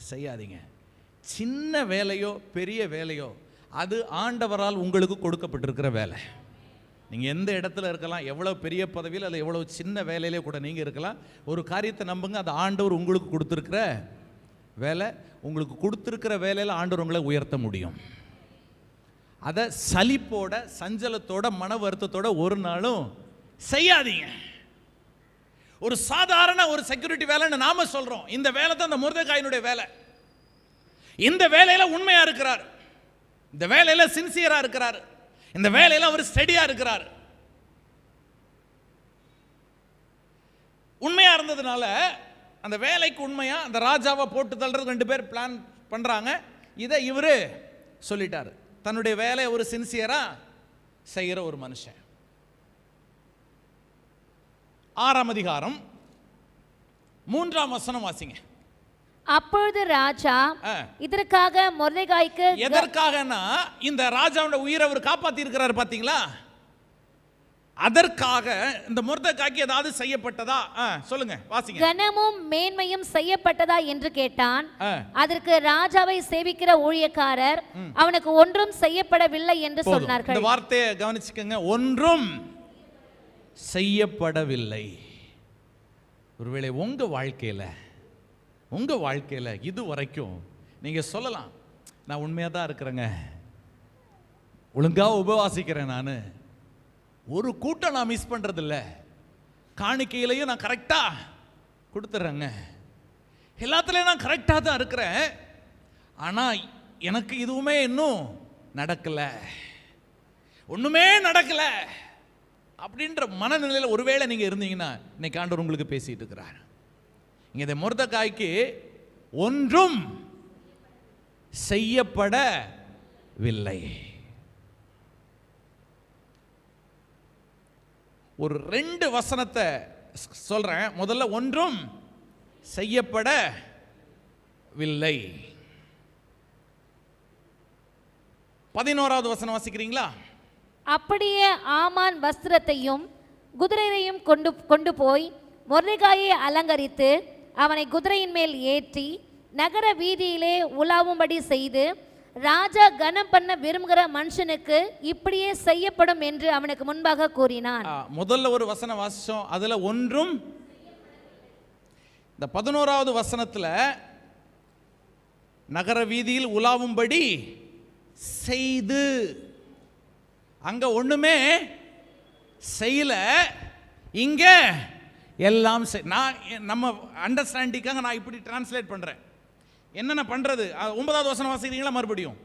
செய்யாதீங்க. சின்ன வேலையோ பெரிய வேலையோ அது ஆண்டவரால் உங்களுக்கு கொடுக்கப்பட்டிருக்கிற வேலை. நீங்கள் எந்த இடத்துல இருக்கலாம், எவ்வளோ பெரிய பதவியில் அல்ல எவ்வளோ சின்ன வேலையிலே கூட நீங்கள் இருக்கலாம். ஒரு காரியத்தை நம்புங்க, அது ஆண்டவர் உங்களுக்கு கொடுத்துருக்கிற வேலை. உங்களுக்கு கொடுத்துருக்கிற வேலையில் ஆண்டவர் உங்களை உயர்த்த முடியும். அதை சலிப்போட சஞ்சலத்தோட மன வருத்தத்தோட ஒரு நாளும் செய்யாதீங்க. ஒரு சாதாரண ஒரு செக்யூரிட்டி வேலைன்னு நாம சொல்றோம், இந்த வேலை தான் இந்த மொர்தெகாயினுடைய வேலை. இந்த வேலையில உண்மையா இருக்கிறார், இந்த வேலையில சின்சியரா இருக்கிறார், இந்த வேலையில அவர் ஸ்டெடியா இருக்கிறார். உண்மையா இருந்ததுனால அந்த வேலைக்கு உண்மையா அந்த ராஜாவை போட்டு தள்ளுறது 2 பேர் பிளான் பண்றாங்க. இதை இவரு சொல்லிட்டாரு. தன்னுடைய வேலையை ஒரு சின்சியரா செய்கிற ஒரு மனுஷன். 6ஆம் அதிகாரம் 3ஆம் வசனம் வாசிங்க. அப்பொழுது ராஜா இதற்காக மொர்தெகாய்க்கு, எதற்காகனா இந்த ராஜாவோட உயிரை அவர் காப்பாத்தி இருக்கிறார் பாத்தீங்களா, அதற்காக இந்த மொர்தெகாய்க்கு ஏதாவது செய்யப்பட்டதா? சொல்லுங்க, வாசிங்க. கனமும் மேன்மையும் செய்யப்பட்டதா என்று கேட்டான். அதற்கு ராஜாவை சேவிக்கிற ஊழியக்காரர் அவனுக்கு ஒன்றும் செய்யப்படவில்லை என்று சொன்னார்கள். இந்த வார்த்தையை கவனிச்சுக்கங்க, ஒன்றும் செய்யப்படவில்லை. ஒருவேளை உங்க வாழ்க்கையில உங்கள் வாழ்க்கையில் இது வரைக்கும் நீங்கள் சொல்லலாம், நான் உண்மையாக தான் இருக்கிறேங்க, ஒழுங்காக உபவாசிக்கிறேன், நான் ஒரு கூட்டம் நான் மிஸ் பண்ணுறதில்ல, காணிக்கையிலையும் நான் கரெக்டாக கொடுத்துட்றேங்க, எல்லாத்துலேயும் நான் கரெக்டாக தான் இருக்கிறேன், ஆனால் எனக்கு இதுவுமே இன்னும் நடக்கலை, ஒன்றுமே நடக்கலை அப்படின்ற மனநிலையில் ஒருவேளை நீங்கள் இருந்தீங்கன்னா இன்னைக்கு ஆண்டவர் உங்களுக்கு பேசிட்டு இருக்கிறார். இங்கே இந்த மொர்தெகாய்க்கு ஒன்றும் செய்யப்படவில்லை. ஒரு 2 வசனத்தை சொல்றேன். முதல்ல ஒன்றும் செய்யப்படவில்லை. 11வது வசனம் வாசிக்கிறீங்களா? அப்படியே ஆமான் வஸ்திரத்தையும் குதிரையையும் கொண்டு போய் மொர்தெகாயை அலங்கரித்து அவனை குதிரையின் மேல் ஏற்றி நகர வீதியிலே உலாவும்படி செய்து, ராஜா கனம் பண்ண விரும்புகிற மனுஷனுக்கு இப்படியே செய்யப்படும் என்று அவனுக்கு முன்பாக கூறினான். முதல்ல ஒரு வசனம் வாசிச்சோம், அதுல ஒன்றும். இந்த 11வது வசனத்துல நகர வீதியில் உலாவும்படி செய்து, அங்க ஒண்ணுமே செய்யல, இங்க எல்லாம் நான் நம்ம அண்டர்ஸ்டாண்டிங்காக நான் இப்படி டிரான்ஸ்லேட் பண்றேன். என்னென்ன பண்றது? 9வது வசனம் வாசிக்கிறீங்களா? மறுபடியும்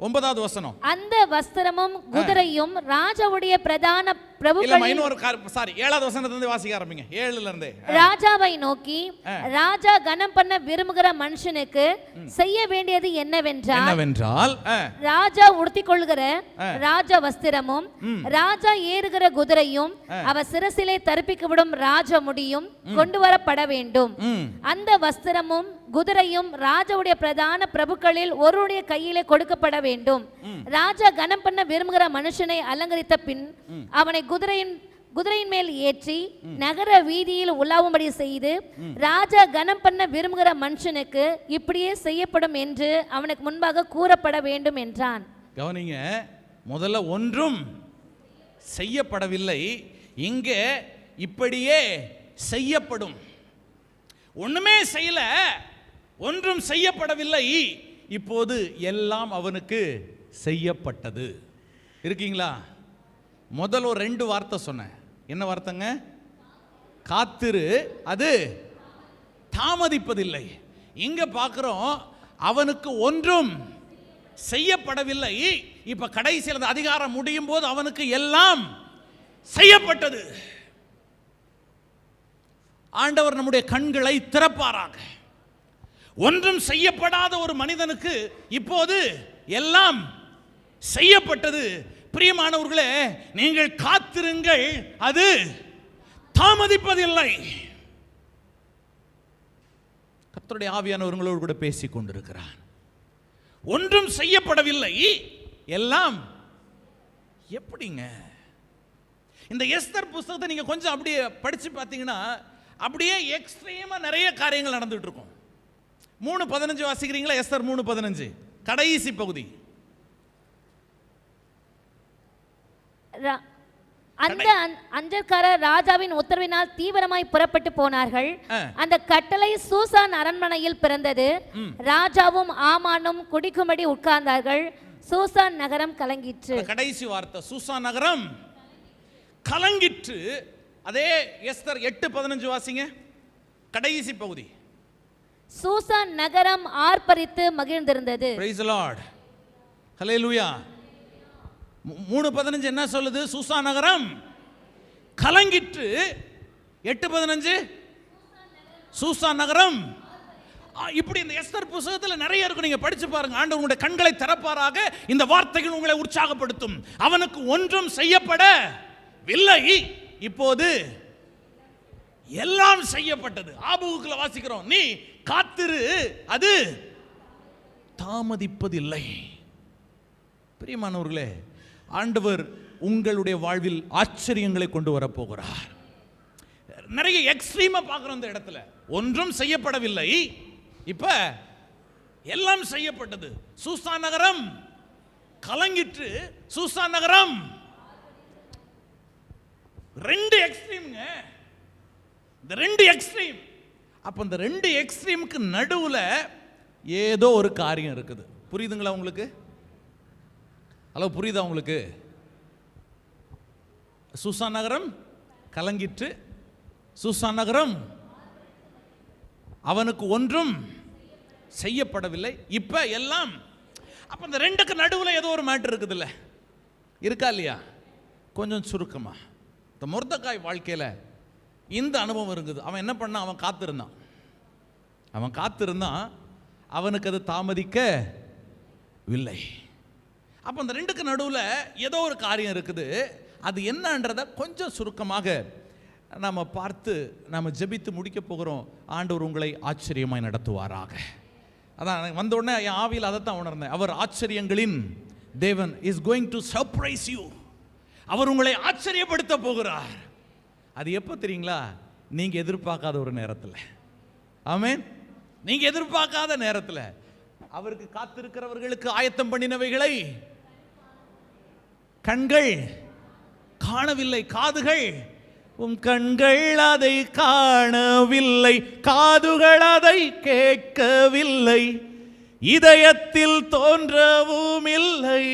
9வது வசனம். அந்த வஸ்திரமும் குதிரையும் ராஜாவுடைய பிரதான பிரபுக்களில், இன்னொரு சாரி 7வது வசனத்திலிருந்து வாசிக்க ஆரம்பிங்க. 7ல இருந்தே. ராஜாவை நோக்கி, ராஜா கனம் பண்ண விரும்புகிற மனுஷனுக்கு செய்ய வேண்டியது என்னவென்றால், ராஜா உடுத்திக் கொள்கிற ராஜா வஸ்திரமும் ராஜா ஏறுகிற குதிரையும் அவர் சிரசிலே தரிப்பிக்கப்படும் ராஜ முடியும் கொண்டு வரப்பட வேண்டும். அந்த வஸ்திரமும் குதிரையும் ராஜாவுடைய பிரதான பிரபுக்களில் ஒருவருடைய கையிலே கொடுக்கப்பட வேண்டும். ராஜா கனம் பண்ண விரும்புகிற மனுஷனை அலங்கரித்த பின் அவனை குதிரையின் மேல் ஏற்றி நகர வீதியில் உலாவும்படி செய்து, ராஜா கனம் பண்ண விரும்புகிற மனுஷனுக்கு இப்படியே செய்யப்படும் என்று அவனுக்கு முன்பாக கூறப்பட வேண்டும் என்றான். கவனிங்க, முதல்ல ஒன்றும் செய்யப்படவில்லை, இங்கே இப்படியே செய்யப்படும். ஒண்ணுமே செய்யல, ஒன்றும் செய்யப்படவில்லை, இப்போது எல்லாம் அவனுக்கு செய்யப்பட்டது. இருக்கீங்களா? முதல் ஒரு 2 வார்த்தை சொன்னேன். என்ன வார்த்தைங்க? காத்திரு, அது தாமதிப்பதில்லை. இங்க பார்க்கிறோம், அவனுக்கு ஒன்றும் செய்யப்படவில்லை. இப்ப கடைசியில் அதிகாரம் முடியும் போது அவனுக்கு எல்லாம் செய்யப்பட்டது. ஆண்டவர் நம்முடைய கண்களை திறப்பாராக. ஒன்றும் செய்யப்படாத ஒரு மனிதனுக்கு இப்போது எல்லாம் செய்யப்பட்டது. பிரியமானவர்களே, நீங்கள் காத்திருங்கள், அது தாமதிப்பதில்லை. கர்த்தருடைய ஆவியானவர்களோடு கூட பேசிக் கொண்டிருக்கிறார். ஒன்றும் செய்யப்படவில்லை, எல்லாம் எப்படிங்க? இந்த எஸ்தர் புத்தகத்தை நீங்க கொஞ்சம் அப்படியே படிச்சு பார்த்தீங்கன்னா அப்படியே எக்ஸ்ட்ரீமா நிறைய காரியங்கள் நடந்துட்டு இருக்கும். 3:15 வாசிக்கிறீங்களா? எஸ்தர் 3:15 கடைசி பகுதி. அந்த அஞ்சற்காரர் ராஜாவின் உத்தரவினால் தீவிரமாய் புறப்பட்டு போனார்கள். அந்த கட்டளை சூசான் அரண்மனையில் பிறந்தது. ராஜாவும் ஆமானும் குடிக்கும்படி உட்கார்ந்தார்கள். சூசான் நகரம் கலங்கிற்று. கடைசி வார்த்தை, சூசான் நகரம் கலங்கிற்று. அதே எஸ்தர் 8:15 வாசிங்க, கடைசி பகுதி. சூசான் நகரம் ஆர்ப்பரித்து மகிழ்ந்திருந்தது. Praise the Lord. Hallelujah. 3:15 என்ன சொல்லுது? சூசான் நகரம் கலங்கிற்று. 8:15 சூசான் நகரம். இப்படி இந்த எஸ்தர் புத்தகத்தில் நிறைய இருக்கு, நீங்க படிச்சு பாருங்க. ஆண்டவர் உங்களுடைய கண்களை திறப்பாராக. இந்த வார்த்தைகள் உங்களை உற்சாகப்படுத்தும். அவனுக்கு ஒன்றும் செய்யப்படவில்லை, இப்போது எல்லாம் செய்யப்பட்டது. ஆபகுக்குள்ள வாசிக்கிறோம், நீ காத்திரு, அது தாமதிப்பதில்லை. பிரியமானவர்களே, ஆண்டவர் உங்களுடைய வாழ்வில் ஆச்சரியங்களை கொண்டு வரப்போகிறார். நிறைய எக்ஸ்ட்ரீமா பார்க்கிறோம் இந்த இடத்துல. ஒன்றும் செய்யப்படவில்லை, இப்ப எல்லாம் செய்யப்பட்டது. சூசான் நகரம் கலங்கிற்று. சூசான் நகரம் 2 எக்ஸ்ட்ரீம்ங்க. இந்த 2 எக்ஸ்ட்ரீம். அப்போ இந்த ரெண்டு எக்ஸ்ட்ரீமுக்கு நடுவில் ஏதோ ஒரு காரியம் இருக்குது. புரியுதுங்களா உங்களுக்கு? ஹலோ, புரியுதா உங்களுக்கு? சூசான் நகரம் கலங்கிற்று, சூசான் நகரம் அவனுக்கு ஒன்றும் செய்யப்படவில்லை. இப்போ எல்லாம் அப்போ இந்த ரெண்டுக்கு நடுவில் ஏதோ ஒரு மேட்டர் இருக்குதுல்ல, இருக்கா இல்லையா? கொஞ்சம் சுருக்கமா இந்த மொர்தெகாய் வாழ்க்கையில் இந்த அனுபவம் இருக்குது. அவன் என்ன பண்ணான்? அவன் காத்திருந்தான். அவனுக்கு அது தாமதிக்கவில்லை. அப்போ அந்த ரெண்டுக்கு நடுவில் ஏதோ ஒரு காரியம் இருக்குது. அது என்னன்றதை கொஞ்சம் சுருக்கமாக நம்ம பார்த்து நம்ம ஜெபித்து முடிக்க போகிறோம். ஆண்டவர் உங்களை ஆச்சரியமாய் நடத்துவாராக. அதான் வந்த உடனே என் ஆவியில் அதை தான் உணர்ந்தேன். அவர் ஆச்சரியங்களின் தேவன் is going to surprise you. அவர் உங்களை ஆச்சரியப்படுத்த போகிறார். அது எப்போ தெரியுங்களா? நீங்க எதிர்பார்க்காத ஒரு நேரத்தில். ஆமென். நீங்க எதிர்பார்க்காத நேரத்தில் அவருக்கு காத்திருக்கிறவர்களுக்கு ஆயத்தம் பண்ணினவைகளை கண்கள் காணவில்லை, காதுகள் உம் கண்கள் அதை காணவில்லை, காதுகள் அதை கேட்கவில்லை, இதயத்தில் தோன்றவும் இல்லை.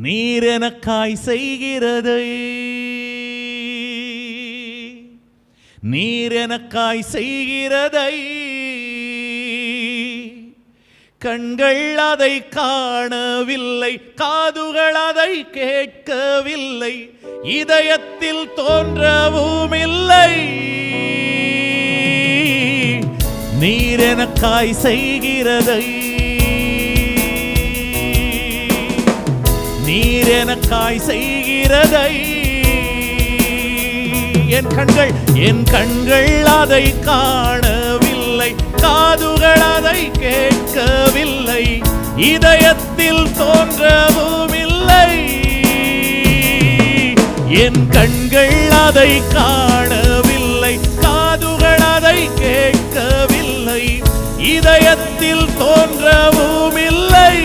நீர் எனக்காய் செய்கிறதை, நீர் எனக்காய் செய்கிறதை கண்கள் அதை காணவில்லை, காதுகள் அதை கேட்கவில்லை, இதயத்தில் தோன்றவும் இல்லை. நீர் எனக்காய் செய்கிறதை, நீர் எனக்காய் செய்கிறதை என் கண்கள் அதை காணவில்லை, காதுகள் அதை கேட்கவில்லை, இதயத்தில் தோன்றவும் இல்லை. என் கண்கள் அதை காணவில்லை, காதுகள் அதை கேட்கவில்லை, இதயத்தில் தோன்றவும் இல்லை.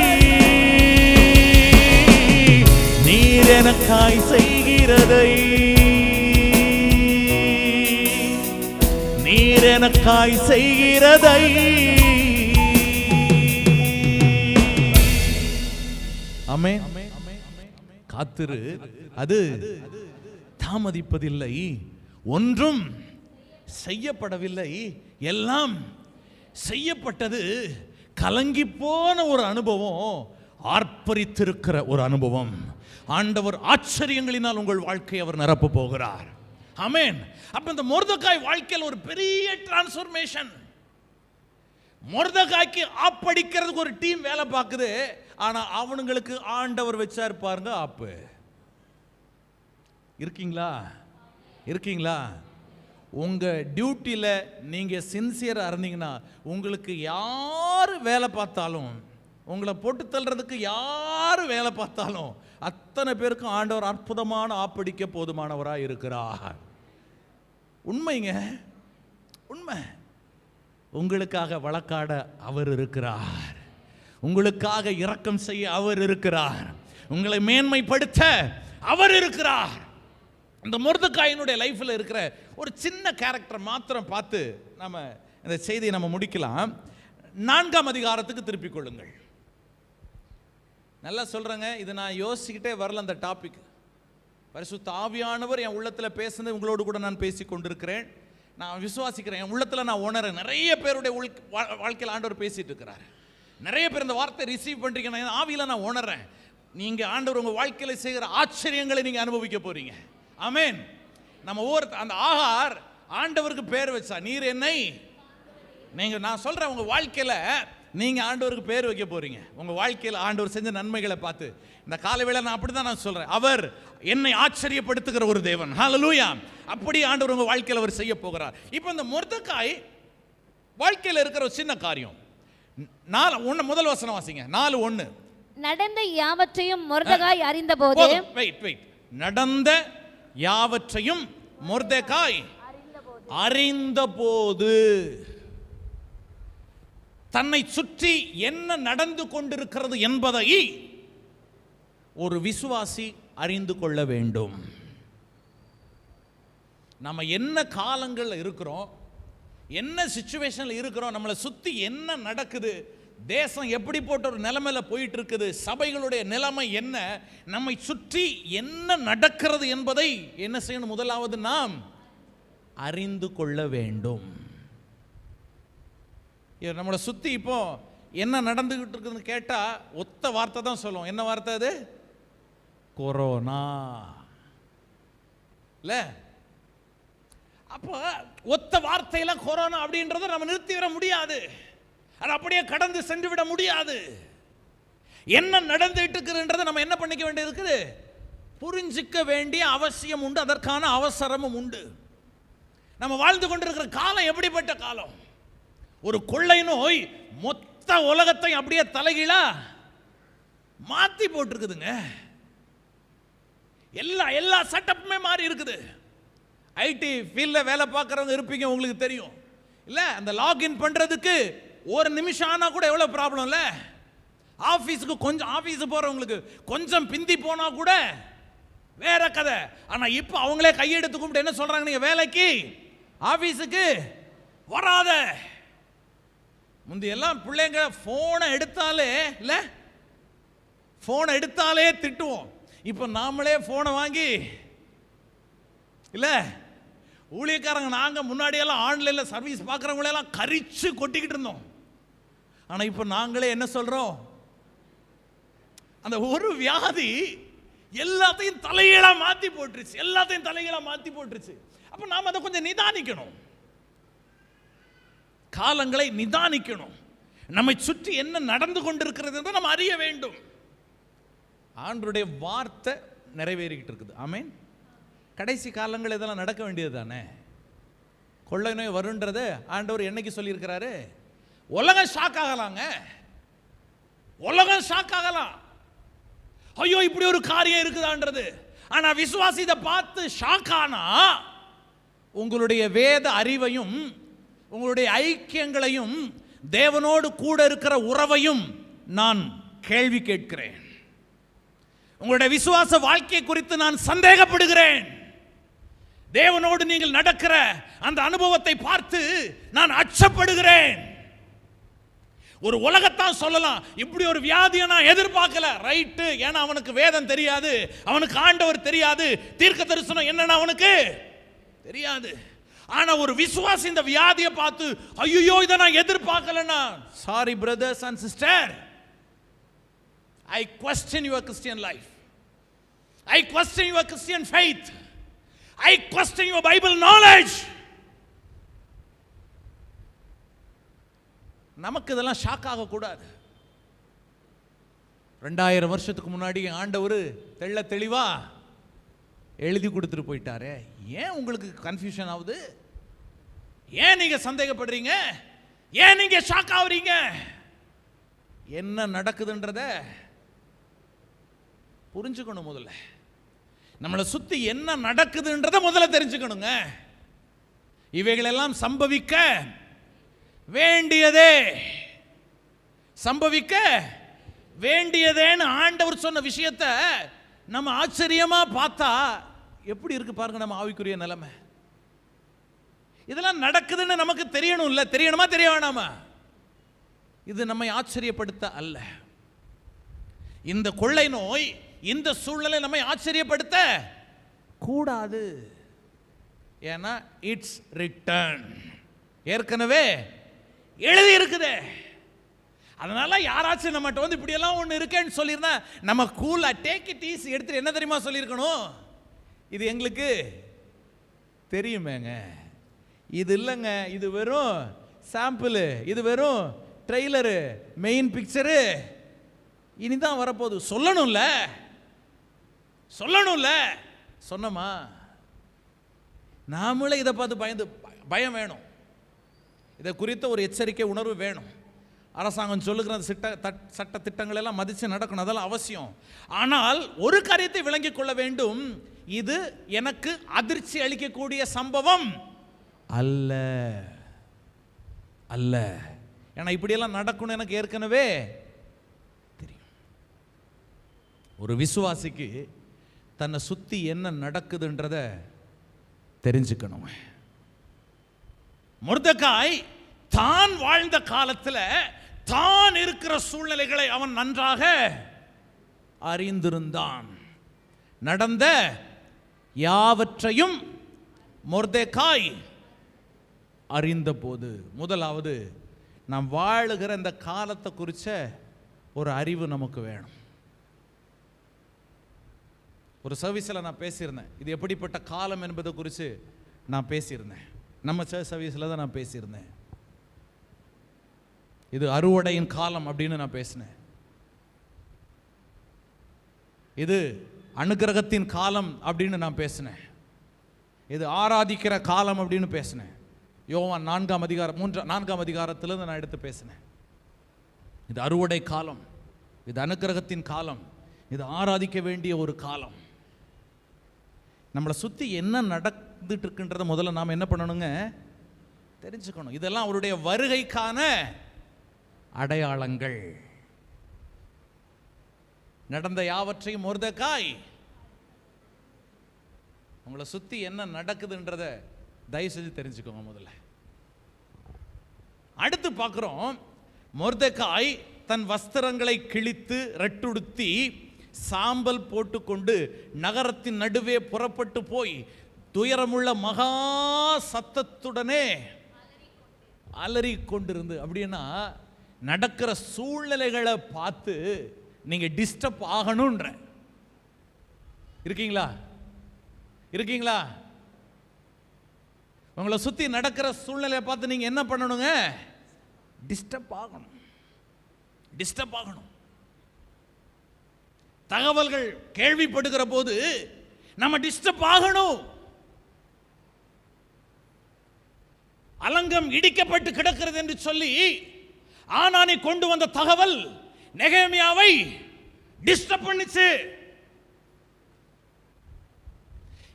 நீர் எனக்காய் செய்கிறதை, நீர் எனக்காய் செய்கிறதை. ஆமென். காத்திரு, அது தாமதிப்பதில்லை, ஒன்றும் செய்யப்படவில்லை, எல்லாம் செய்யப்பட்டது. கலங்கி போன ஒரு அனுபவம், ஆர்ப்பரித்திருக்கிற ஒரு அனுபவம். ஆண்டவர் ஆச்சரியங்களினால் உங்கள் வாழ்க்கையை அவர் நிரப்ப போகிறார். ஆமென். அப்ப இந்த மொர்தெகாய் வாழ்க்கையில் ஒரு பெரிய டிரான்ஸ்ஃபர்மேஷன். மொர்தெகாய்க்கு ஆப்படிக்கிறதுக்கு ஒரு டீம் வேலை பார்க்குது. ஆனா அவனுங்களுக்கு ஆண்டவர் வச்சார் பாருங்க ஆப்பு. இருக்கீங்களா? இருக்கீங்களா? உங்க டியூட்டியில நீங்க சின்சியரா இருந்தீங்கன்னா உங்களுக்கு யாரு வேலை பார்த்தாலும், உங்களை போட்டு தள்ளுறதுக்கு யாரு வேலை பார்த்தாலும் அத்தனை பேருக்கும் ஆண்டவர் அற்புதமான ஆப்படிக்க போதுமானவராக இருக்கிறார். உண்மைங்க, உண்மை. உங்களுக்காக வழக்காட அவர் இருக்கிறார், உங்களுக்காக இரக்கம் செய்ய அவர் இருக்கிறார், உங்களை மேன்மைப்படுத்த அவர் இருக்கிறார். இந்த மொர்தெகாயினுடைய லைஃப்ல இருக்கிற ஒரு சின்ன கேரக்டர் மாத்திரம் பார்த்து நம்ம இந்த செய்தியை நம்ம முடிக்கலாம். 4ஆம் அதிகாரத்துக்கு திருப்பிக் கொள்ளுங்கள். நல்லா சொல்றேங்க, இது நான் யோசிச்சுக்கிட்டே வரல. அந்த டாபிக் பரிசுத்த ஆவியானவர் என் உள்ளத்தில் பேசுனது உங்களோடு கூட நான் பேசி கொண்டிருக்கிறேன். நான் விசுவாசிக்கிறேன், என் உள்ளத்தில் நான் உணர்றேன். நிறைய பேருடைய வாழ்க்கையில் ஆண்டவர் பேசிட்டு இருக்கிறார். நிறைய பேர் இந்த வார்த்தை ரிசீவ் பண்றீங்க. நான் ஆவியில் நான் உணர்றேன். நீங்க ஆண்டவர் உங்க வாழ்க்கையில் செய்கிற ஆச்சரியங்களை நீங்க அனுபவிக்க போறீங்க. ஆமென். நம்ம அந்த ஆகார் ஆண்டவருக்கு பேர் வச்சா, நீர் என்னை, நீங்க நான் சொல்றேன், உங்க வாழ்க்கையில நீங்க ஆண்டவருக்கு பேர் வைக்க போறீங்க. உங்க வாழ்க்கையில் ஆண்டவர் செஞ்ச நன்மைகளை பார்த்து இந்த காலவேளை நான் அப்படிதான் நான் சொல்றேன், அவர் என்னை ஆச்சரியப்படுத்துகிற ஒரு தேவன். ஹல்லேலூயா. அப்படி ஆண்டவர் உங்க வாழ்க்கையில் அவர் செய்ய போகிறார். இப்போ இந்த மொர்தெகாய் வாழ்க்கையில் இருக்கிற ஒரு சின்ன காரியம். முதல் வசனம் வாசிங்க. 4:1. நடந்த யாவற்றையும் மொர்தெகாய் அறிந்தபோது, வெயிட், நடந்த யாவற்றையும் மொர்தெகாய் அறிந்தபோது, தன்னை சுற்றி என்ன நடந்து கொண்டிருக்கிறது என்பதை ஒரு விசுவாசி அறிந்து கொள்ள வேண்டும். நம்ம என்ன காலங்களில் இருக்கிறோம், என்ன சிச்சுவேஷனில் இருக்கிறோம், நம்மளை சுற்றி என்ன நடக்குது, தேசம் எப்படி போட்ட ஒரு நிலைமையில போயிட்டு இருக்குது, சபைகளுடைய நிலைமை என்ன, நம்மை சுற்றி என்ன நடக்கிறது என்பதை என்ன செய்யணும்? முதலாவது நாம் அறிந்து கொள்ள வேண்டும். நம்மளை சுற்றி இப்போ என்ன நடந்துகிட்டு இருக்குதுன்னு கேட்டால் ஒத்த வார்த்தை தான் சொல்லுவோம். என்ன வார்த்தை அது? கொரோனா. இல்லை, அப்போ ஒத்த வார்த்தையில கொரோனா அப்படின்றத நம்ம நிறுத்தி விட முடியாது. அது அப்படியே கடந்து சென்று விட முடியாது. என்ன நடந்துட்டு இருக்குன்றதை நம்ம என்ன பண்ணிக்க வேண்டியது இருக்குது? புரிஞ்சிக்க வேண்டிய அவசியம் உண்டு, அதற்கான அவசரமும் உண்டு. நம்ம வாழ்ந்து கொண்டிருக்கிற காலம் எப்படிப்பட்ட காலம்? ஒரு கொள்ளை நோய் மொத்த உலகத்தை அப்படியே தலைகீழா மாத்தி போட்டிருக்குதுங்க. எல்லா செட்டப்புமே மாறி இருக்குது. ஐடி ஃபீல்டில் வேலை பார்க்குறவங்க இருப்பீங்க, உங்களுக்கு தெரியும் இல்லை? அந்த லாகின் பண்ணுறதுக்கு ஒரு நிமிஷம் ஆனால் கூட எவ்வளோ ப்ராப்ளம் இல்லை? ஆஃபீஸுக்கு கொஞ்சம் ஆஃபீஸு போகிறவங்களுக்கு கொஞ்சம் பிந்தி போனால் கூட வேற கதை. ஆனால் இப்போ அவங்களே கையெடுத்து கும்பிட்டு என்ன சொல்கிறாங்க? நீங்கள் வேலைக்கு ஆஃபீஸுக்கு வராத. முந்தையெல்லாம் பிள்ளைங்க ஃபோனை எடுத்தாலே இல்லை, ஃபோனை எடுத்தாலே திட்டுவோம். இப்போ நாமளே ஃபோனை வாங்கி இல்லை, ஊழியக்காரங்க நாங்கள் முன்னாடியெல்லாம் ஆன்லைனில் சர்வீஸ் பார்க்குறவங்களெல்லாம் கரிச்சு கொட்டிக்கிட்டு இருந்தோம். ஆனால் இப்போ நாங்களே என்ன சொல்கிறோம்? அந்த ஒரு வியாதி எல்லாத்தையும் தலைகீழாக மாற்றி போட்டுருச்சு, எல்லாத்தையும் தலைகீழாக மாற்றி போட்டுருச்சு. அப்போ நாம் அதை கொஞ்சம் நிதானிக்கணும், காலங்களை நிதானிக்கணும். நம்மை சுற்றி என்ன நடந்து கொண்டிருக்கிறது என்று நம்ம அறிய வேண்டும். ஆண்டவருடைய வார்த்தை நிறைவேறிக்கிட்டு இருக்குது. ஆமென். கடைசி காலங்கள் இதெல்லாம் நடக்க வேண்டியது தானே. கொள்ளை நோய் வருன்றது ஆண்டவர் என்னைக்கு சொல்லியிருக்கிறாரு? உலகம் ஷாக் ஆகலாங்க, உலகம் ஷாக் ஆகலாம். ஐயோ இப்படி ஒரு காரியம் இருக்குதான்றது. ஆனா விசுவாசி இதை பார்த்து ஷாக் ஆனா உங்களுடைய வேத அறிவையும் உங்களுடைய ஐக்கியங்களையும் தேவனோடு கூட இருக்கிற உறவையும் நான் கேள்வி கேட்கிறேன். உங்களுடைய விசுவாச வாழ்க்கை குறித்து நான் சந்தேகப்படுகிறேன். தேவனோடு நீங்கள் நடக்கிற அந்த அனுபவத்தை பார்த்து நான் அச்சப்படுகிறேன். ஒரு உலகத்தான் சொல்லலாம், இப்படி ஒரு வியாதியை நான் எதிர்பார்க்கல, ரைட்டு. ஏன்னா அவனுக்கு வேதம் தெரியாது, அவனுக்கு ஆண்டவர் தெரியாது, தீர்க்க தரிசனம் என்னன்னு அவனுக்கு தெரியாது. ஆனா ஒரு விசுவாசி இந்த வியாதியை பார்த்து ஐயோ இதை நான் எதிர்பார்க்கலன்னா, sorry brothers and sister, I question your Christian life. I question your Christian faith. I question your Bible knowledge. நமக்கு இதெல்லாம் ஷாக் ஆகக்கூடாது. 2000 வருஷத்துக்கு முன்னாடி ஆண்டவர் தெள்ள தெளிவா எழுதி கொடுத்துட்டு போயிட்டாரே. ஏன் உங்களுக்கு கன்ஃபியூஷன் ஆகுது? ஏன் நீங்க சந்தேகப்படுறீங்க? ஏன் நீங்க ஷாக் ஆகுறீங்க? என்ன நடக்குதுன்றத புரிஞ்சுக்கணும். முதல்ல நம்மளை சுத்தி என்ன நடக்குதுன்றத முதல்ல தெரிஞ்சுக்கணுங்க. இவைகளெல்லாம் சம்பவிக்க வேண்டியதே, சம்பவிக்க வேண்டியதேன்னு ஆண்டவர் சொன்ன விஷயத்தை நம்ம ஆச்சரியமா பார்த்தா எப்படி இருக்கு பாருங்க நம்ம ஆவிக்குரிய நிலைமை. இதெல்லாம் நடக்குதுன்னு நமக்கு தெரியணும் இல்ல? தெரியணுமா தெரிய வேணாமா? இது நம்மை ஆச்சரியப்படுத்த அல்ல. இந்த கொள்ளை நோய் இந்த சூழ்நிலை நம்மை ஆச்சரியப்படுத்த கூடாது. ஏன்னா இட்ஸ் ரிட்டன், ஏற்கனவே எழுதி இருக்குது. அதனால யாராச்சும் நம்மகிட்ட வந்து இப்படி எல்லாம் ஒன்று இருக்கேன்னு சொல்லியிருந்தா நம்ம கூலா டேக் இட் ஈஸி எடுத்துட்டு என்ன தெரியுமா சொல்லியிருக்கணும்? இது எங்களுக்கு தெரியுமேங்க, இது இல்லைங்க, இது வெறும் சாம்பிள், இது வெறும் ட்ரெய்லரு, மெயின் பிக்சரு இனிதான் வரப்போகுது. சொல்லணும்ல, சொல்லணும்ல. சொன்னமா? நாமளே இதை பார்த்து பயந்து பயம் வேணும். இதை குறித்த ஒரு எச்சரிக்கை உணர்வு வேணும். அரசாங்கம் சொல்லுகிற சட்ட திட்டங்கள் எல்லாம் மதித்து நடக்கணும், அதெல்லாம் அவசியம். ஆனால் ஒரு காரியத்தை விளங்கிக் கொள்ள வேண்டும், இது எனக்கு அதிர்ச்சி அளிக்கக்கூடிய சம்பவம் அல்ல அல்ல. ஏன்னா இப்படியெல்லாம் நடக்கணும் எனக்கு ஏற்கனவே தெரியும். ஒரு விசுவாசிக்கு தன்னை சுற்றி என்ன நடக்குதுன்றத தெரிஞ்சுக்கணும். மொர்தெகாய் தான் வாழ்ந்த காலத்தில் தான் இருக்கிற சூழ்நிலைகளை அவன் நன்றாக அறிந்திருந்தான். நடந்த யாவற்றையும் மொர்தெகாய் அறிந்தபோது, முதலாவது நாம் வாழுகிற இந்த காலத்தை குறித்த ஒரு அறிவு நமக்கு வேணும். ஒரு சர்வீஸில் நான் பேசியிருந்தேன், இது எப்படிப்பட்ட காலம் என்பதை குறித்து நான் பேசியிருந்தேன். நம்ம சர்வீஸில் தான் நான் பேசியிருந்தேன். இது அறுவடையின் காலம் அப்படின்னு நான் பேசினேன். இது அனுக்கிரகத்தின் காலம் அப்படின்னு நான் பேசினேன். இது ஆராதிக்கிற காலம் அப்படின்னு பேசினேன். யோவான் 4ஆம் அதிகாரத்திலிருந்து நான் எடுத்து பேசினேன். இது அறுவடை காலம், இது அனுக்கிரகத்தின் காலம், இது ஆராதிக்க வேண்டிய ஒரு காலம். நம்மளை சுற்றி என்ன நடந்துட்டு இருக்குன்றத முதல்ல நாம் என்ன பண்ணணுங்க, தெரிஞ்சுக்கணும். இதெல்லாம் அவருடைய வருகைக்கான அடையாளங்கள். நடந்த யாவற்றையும் மொர்தெகாய், உங்களை சுற்றி என்ன நடக்குதுன்றத தயவு செஞ்சு தெரிஞ்சுக்கோங்க முதல்ல. அடுத்து பார்க்குறோம், மொர்தெகாய் தன் வஸ்திரங்களை கிழித்து ரெட்டுடுத்தி சாம்பல் போட்டுக்கொண்டு நகரத்தின் நடுவே புறப்பட்டு போய் துயரமுள்ள மகா சத்தத்துடனே அலறி கொண்டிருந்து. அப்படின்னா நடக்கிற சூழ்நிலைகளை பார்த்து நீங்க டிஸ்டர்ப் ஆகணும்ன்ற இருக்கீங்களா? இருக்கீங்களா? உங்களை சுத்தி நடக்கிற சூழ்நிலையை பார்த்து நீங்க என்ன பண்ணணுங்க? டிஸ்டர்ப் ஆகணும். டிஸ்டர்ப் ஆகணும். தகவல்கள் கேள்விப்படுகிற போது நம்ம டிஸ்டர்ப் ஆகணும். அலங்கம் இடிக்கப்பட்டு கிடக்கிறது என்று சொல்லி ஆனானை கொண்டு வந்த தகவல் நெகேமியாவை டிஸ்டர்ப் பண்ணிச்சு.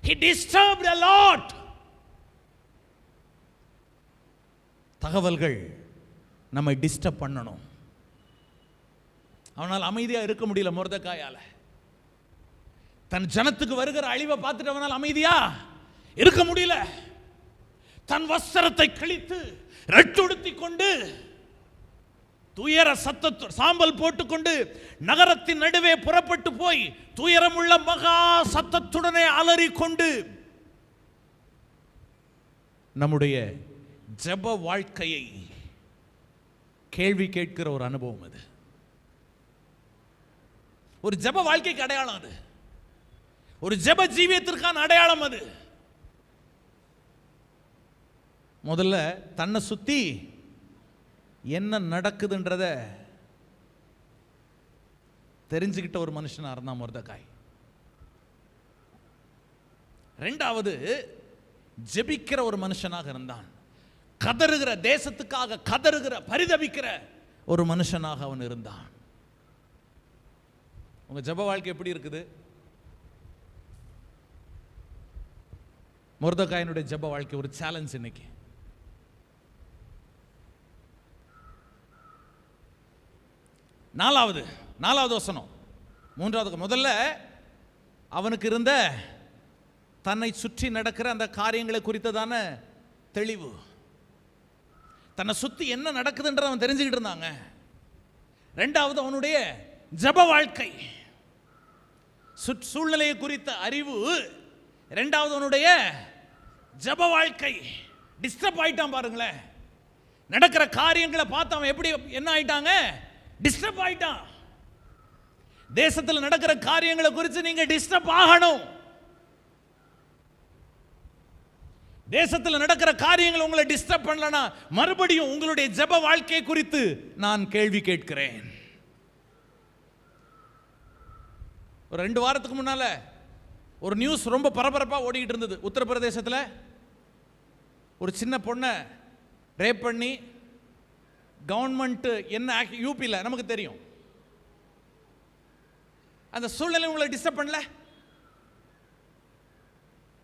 He disturbed a lot. தகவல்கள் நம்மை டிஸ்டர்ப் பண்ணணும். அவனால் அமைதியா இருக்க முடியல மொர்தெகாயால. தன் ஜனத்துக்கு வருகிற அழிவை பார்த்துட்டு அவனால் அமைதியா இருக்க முடியல. தன் வஸ்திரத்தை கிழித்து ரெட்டுடுத்தி கொண்டு துயர சத்தத்து சாம்பல் போட்டுக்கொண்டு நகரத்தின் நடுவே புறப்பட்டு போய் துயரமுள்ள மகா சத்தத்துடனே அலறி கொண்டு நம்முடைய ஜெப வாழ்க்கையை கேள்வி கேட்கிற ஒரு அனுபவம் அது. ஒரு ஜெப வாழ்க்கைக்கு அடையாளம் அது. ஒரு ஜெப ஜீவியத்திற்கான அடையாளம் அது. முதல்ல தன்னை சுத்தி என்ன நடக்குதுன்றத தெரிஞ்சுக்கிட்ட ஒரு மனுஷனா இருந்தான் மொர்தெகாய். ரெண்டாவது, ஜெபிக்கிற ஒரு மனுஷனாக இருந்தான். கதறுகிற, தேசத்துக்காக கதறுகிற, பரிதபிக்கிற ஒரு மனுஷனாக அவன் இருந்தான். உங்க ஜெப வாழ்க்கை எப்படி இருக்குது? மொர்தெகாயினுடைய ஜெப வாழ்க்கை ஒரு சேலஞ்ச் இன்னைக்கு. நாலாவது வசனம், மூன்றாவது, முதல்ல அவனுக்கு இருந்த தன்னை சுற்றி நடக்கிற அந்த காரியங்களை குறித்ததான தெளிவு. தன்னை சுற்றி என்ன நடக்குதுன்ற அவன் தெரிஞ்சுக்கிட்டு இருந்தாங்க. ரெண்டாவது அவனுடைய ஜெப வாழ்க்கை, சூழ்நிலையை குறித்த அறிவு. ரெண்டாவது அவனுடைய ஜெப வாழ்க்கை. டிஸ்டர்ப் ஆயிட்டான் பாருங்களேன். நடக்கிற காரியங்களை பார்த்து அவன் எப்படி என்ன ஆயிட்டாங்க? டிஸ்டர்ப் ஆயிட்டான். தேசத்தில் நடக்கிற காரியங்களை குறித்து நீங்க டிஸ்டர்ப் ஆகணும். தேசத்தில் நடக்கிற காரியங்கள் உங்களை டிஸ்டர்ப் பண்ணலனா மறுபடியும் உங்களுடைய ஜெப வாழ்க்கை குறித்து நான் கேள்வி கேட்கிறேன். ஒரு 2 வாரத்துக்கு முன்னால ஒரு நியூஸ் ரொம்ப பரபரப்பா ஓடிக்கிட்டு இருந்தது. உத்தரப்பிரதேசத்தில் ஒரு சின்ன பொண்ணை ரேப் பண்ணி கவர்மெண்ட் என்ன யூபியில் நமக்கு தெரியும். அந்த சூழ்நிலை உங்களை டிஸ்டர்ப் பண்ணல?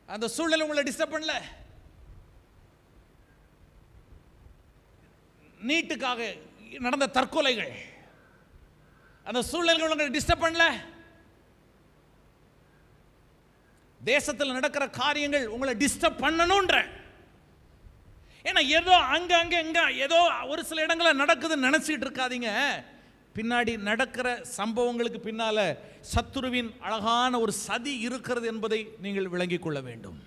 அந்த சூழ்நிலை உங்களை டிஸ்டர்ப் பண்ணல? நீட்டுக்காக நடந்த தற்கொலைகள், அந்த சூழ்நிலைகள் உங்களை டிஸ்டர்ப் பண்ணல? தேசத்தில் நடக்கிற காரியங்கள் உங்களை டிஸ்டர்ப் பண்ணணும்ன்ற. ஏன்னா ஏதோ அங்க ஏதோ ஒரு சில இடங்களில் நடக்குதுன்னு நினைச்சிட்டு இருக்காதீங்க. பின்னாடி நடக்கிற சம்பவங்களுக்கு பின்னால சத்துருவின் அழகான ஒரு சதி இருக்கிறது என்பதை நீங்கள் விளங்கிக் கொள்ள வேண்டும்.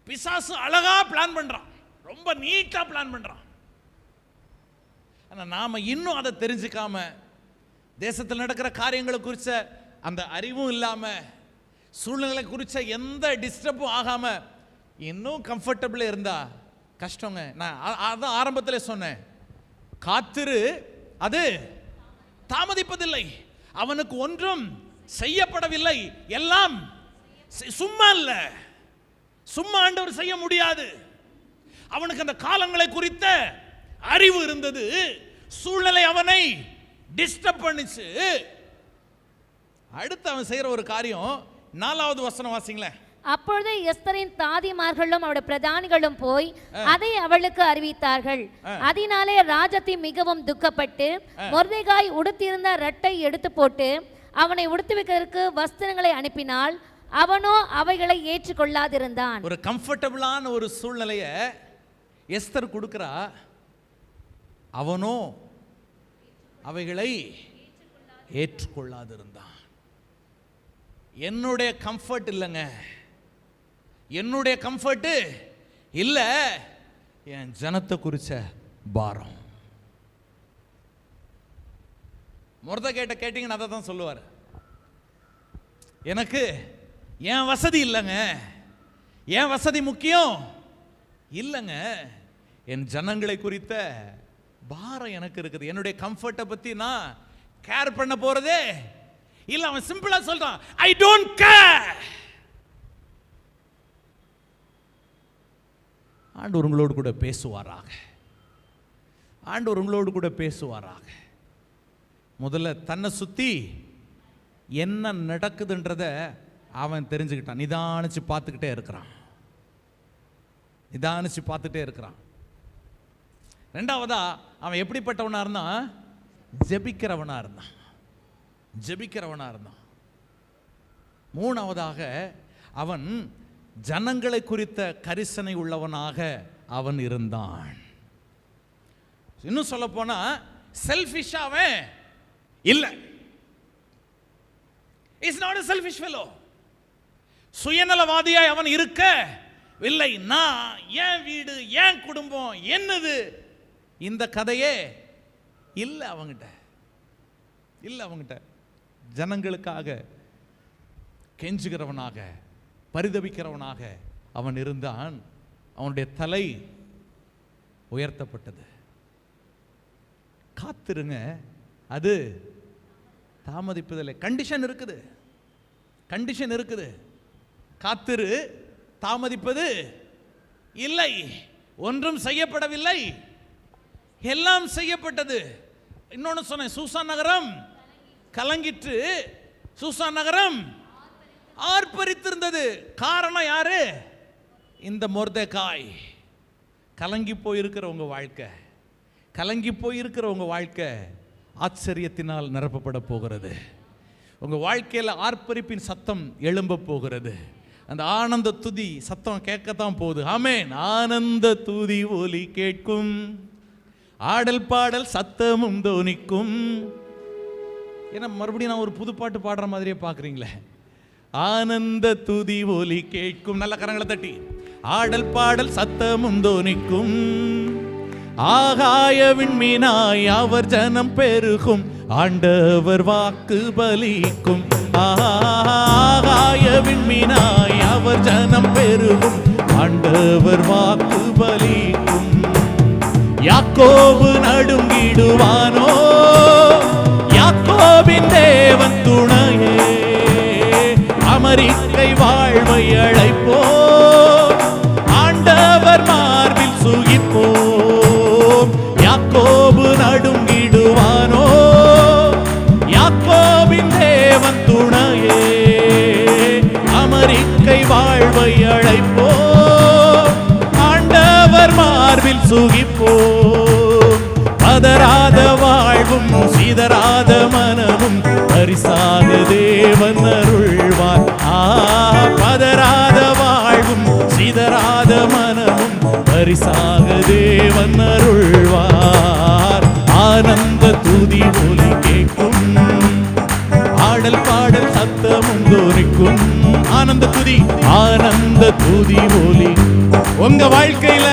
பிசாசு அழகா பிளான் பண்றான், ரொம்ப நீட்டா பிளான் பண்றான். ஆனா நாம இன்னும் அதை தெரிஞ்சுக்காம, தேசத்தில் நடக்கிற காரியங்களை குறித்த அந்த அறிவும் இல்லாம, சூழ்நிலை குறித்த எந்த டிஸ்டர்பும் ஆகாம இன்னும் கம்ஃபர்டபுளாக இருந்தா கஷ்டங்க. நான் அதான் ஆரம்பத்தில் சொன்னேன், காத்திரு, அது தாமதிப்பதில்லை, அவனுக்கு ஒன்றும் செய்யப்படவில்லை, எல்லாம் சும்மா இல்லை, சும்மா ஆண்டவர் செய்ய முடியாது. அவனுக்கு அந்த காலங்களை குறித்த அறிவு இருந்தது, சூழ்நிலை அவனை டிஸ்டர்ப் பண்ணிச்சு. அடுத்து அவன் செய்யற ஒரு காரியம், 4வது வசனம் வாசிங்களேன். அப்பொழுது எஸ்தரின் தாதிமார்களும் அவருடைய பிரதானிகளும் போய் அதை அவளுக்கு அறிவித்தார்கள். அதனாலே ராஜத்தி மிகவும் துக்கப்பட்டு மொர்தெகாய் உடுத்தியிருந்த ரட்டை எடுத்து போட்டு அவனை உடுத்துவிக்கிறதுக்கு வஸ்திரங்களை அனுப்பினால் அவனோ அவைகளை ஏற்றுக்கொள்ளாதிருந்தான். ஒரு கம்ஃபர்டபுளான ஒரு சூழ்நிலைய எஸ்தர் கொடுக்கிறா, அவனோ அவைகளை ஏற்றுக்கொள்ளாதிருந்தான். என்னுடைய கம்ஃபர்ட் இல்லைங்க, என்னுடைய கம்ஃபர்ட் இல்ல, என் ஜனத்தை குறிச்ச பாரம். மொர்தெகாய்ட்ட கேட்டீங்கன்னா அதை தான் சொல்லுவார். எனக்கு என் வசதி இல்லைங்க, என் வசதி முக்கியம் இல்லைங்க, என் ஜனங்களை குறித்த பாரம் எனக்கு இருக்குது. என்னுடைய கம்ஃபர்ட்டை பத்தி நான் கேர் பண்ண போறதே இல்ல. அவன் சிம்பிளா சொல்றான், ஐ டோன்ட் கேர். ஆண்டவர் உங்களோடு கூட பேசுவாராக, ஆண்டவர் உங்களோடு கூட பேசுவாராக. முதல்ல தன்னை சுத்தி என்ன நடக்குதுன்றத அவன் தெரிஞ்சுக்கிட்டான். நிதானிச்சு பார்த்துக்கிட்டே இருக்கிறான், நிதானிச்சு பார்த்துட்டே இருக்கிறான். ரெண்டாவதா அவன் எப்படிப்பட்டவனா இருந்தான்? ஜெபிக்கிறவனா இருந்தான், ஜெபிக்கிறவனா இருந்தான். மூணாவதாக அவன் ஜனங்களை குறித்த கரிசனை உள்ளவனாக அவன் இருந்தான். இன்னும் சொல்ல போனா செல்ஃபிஷா அவன் இல்ல. Is not a selfish fellow. சுயநலவாதியாய் அவன் இருக்க இல்லை. நான், என் வீடு, என் குடும்பம், என்னது, இந்த கதையே இல்ல அவங்கிட்ட, இல்ல அவங்கிட்ட. ஜனங்களுக்காக கெஞ்சுகிறவனாக, பரிதபிக்கிறவனாக அவன் இருந்தான். அவனுடைய தலை உயர்த்தப்பட்டது. காத்திருங்க, அது தாமதிப்பதில்லை. கண்டிஷன் இருக்குது, கண்டிஷன் இருக்குது. காத்திரு, தாமதிப்பது இல்லை. ஒன்றும் செய்யப்படவில்லை, எல்லாம் செய்யப்பட்டது. இன்னொன்னு சொன்னேன், சூசான் நகரம் கலங்கிற்று, சூசான் நகரம் ஆர்ப்பரித்திருந்தது. காரணம் யாரு? இந்த மொர்தெகாய். கலங்கி போயிருக்கிற உங்க வாழ்க்கை, கலங்கி போயிருக்கிற உங்க வாழ்க்கை ஆச்சரியத்தினால் நிரப்பப்பட போகிறது. உங்க வாழ்க்கையில் ஆர்ப்பரிப்பின் சத்தம் எழும்ப போகிறது. அந்த ஆனந்த துதி சத்தம் கேட்கத்தான் போகுது. ஆமென். ஆனந்த துதி ஒலி கேட்கும், ஆடல் பாடல் சத்தமும் தோனிக்கும். ஏன்னா மறுபடியும் நான் ஒரு புது பாட்டு பாடுற மாதிரியே பார்க்குறீங்களே. ஆனந்த துதி ஒலி கேட்கும், நல்ல கரங்களை தட்டி. ஆடல் பாடல் சத்தமும் தோனிக்கும், ஆகாய விண்மீனாய் அவர் ஜனம் பெருகும், ஆண்டவர் வாக்கு பலிக்கும். ஆகாய விண்மீனாய் அவர் ஜனம் பெருகும், ஆண்டவர் வாக்கு பலிக்கும். யாக்கோபு நடுங்கிடுவானோ, யாக்கோபின் தேவன் துணையே. அமெரிக்கை வாழ்வை அழைப்போ, ஆண்டவர் மார்பில் சுகிப்போம். யாக்கோபு நடுங்கிடுவானோ, யாக்கோபின் தேவன் துணையே. அமெரிக்கை வாழ்வை அழைப்போ, ஆண்டவர் மார்பில் சுகிப்போம். பதறாத வாழ்வும் சிதறாத மனமும் பரிசாக தேவன் அருள்வார். சத்தமும் தோனிக்கும். ஆனந்த துதி, ஆனந்த துதி ஒலி. உங்க வாழ்க்கையில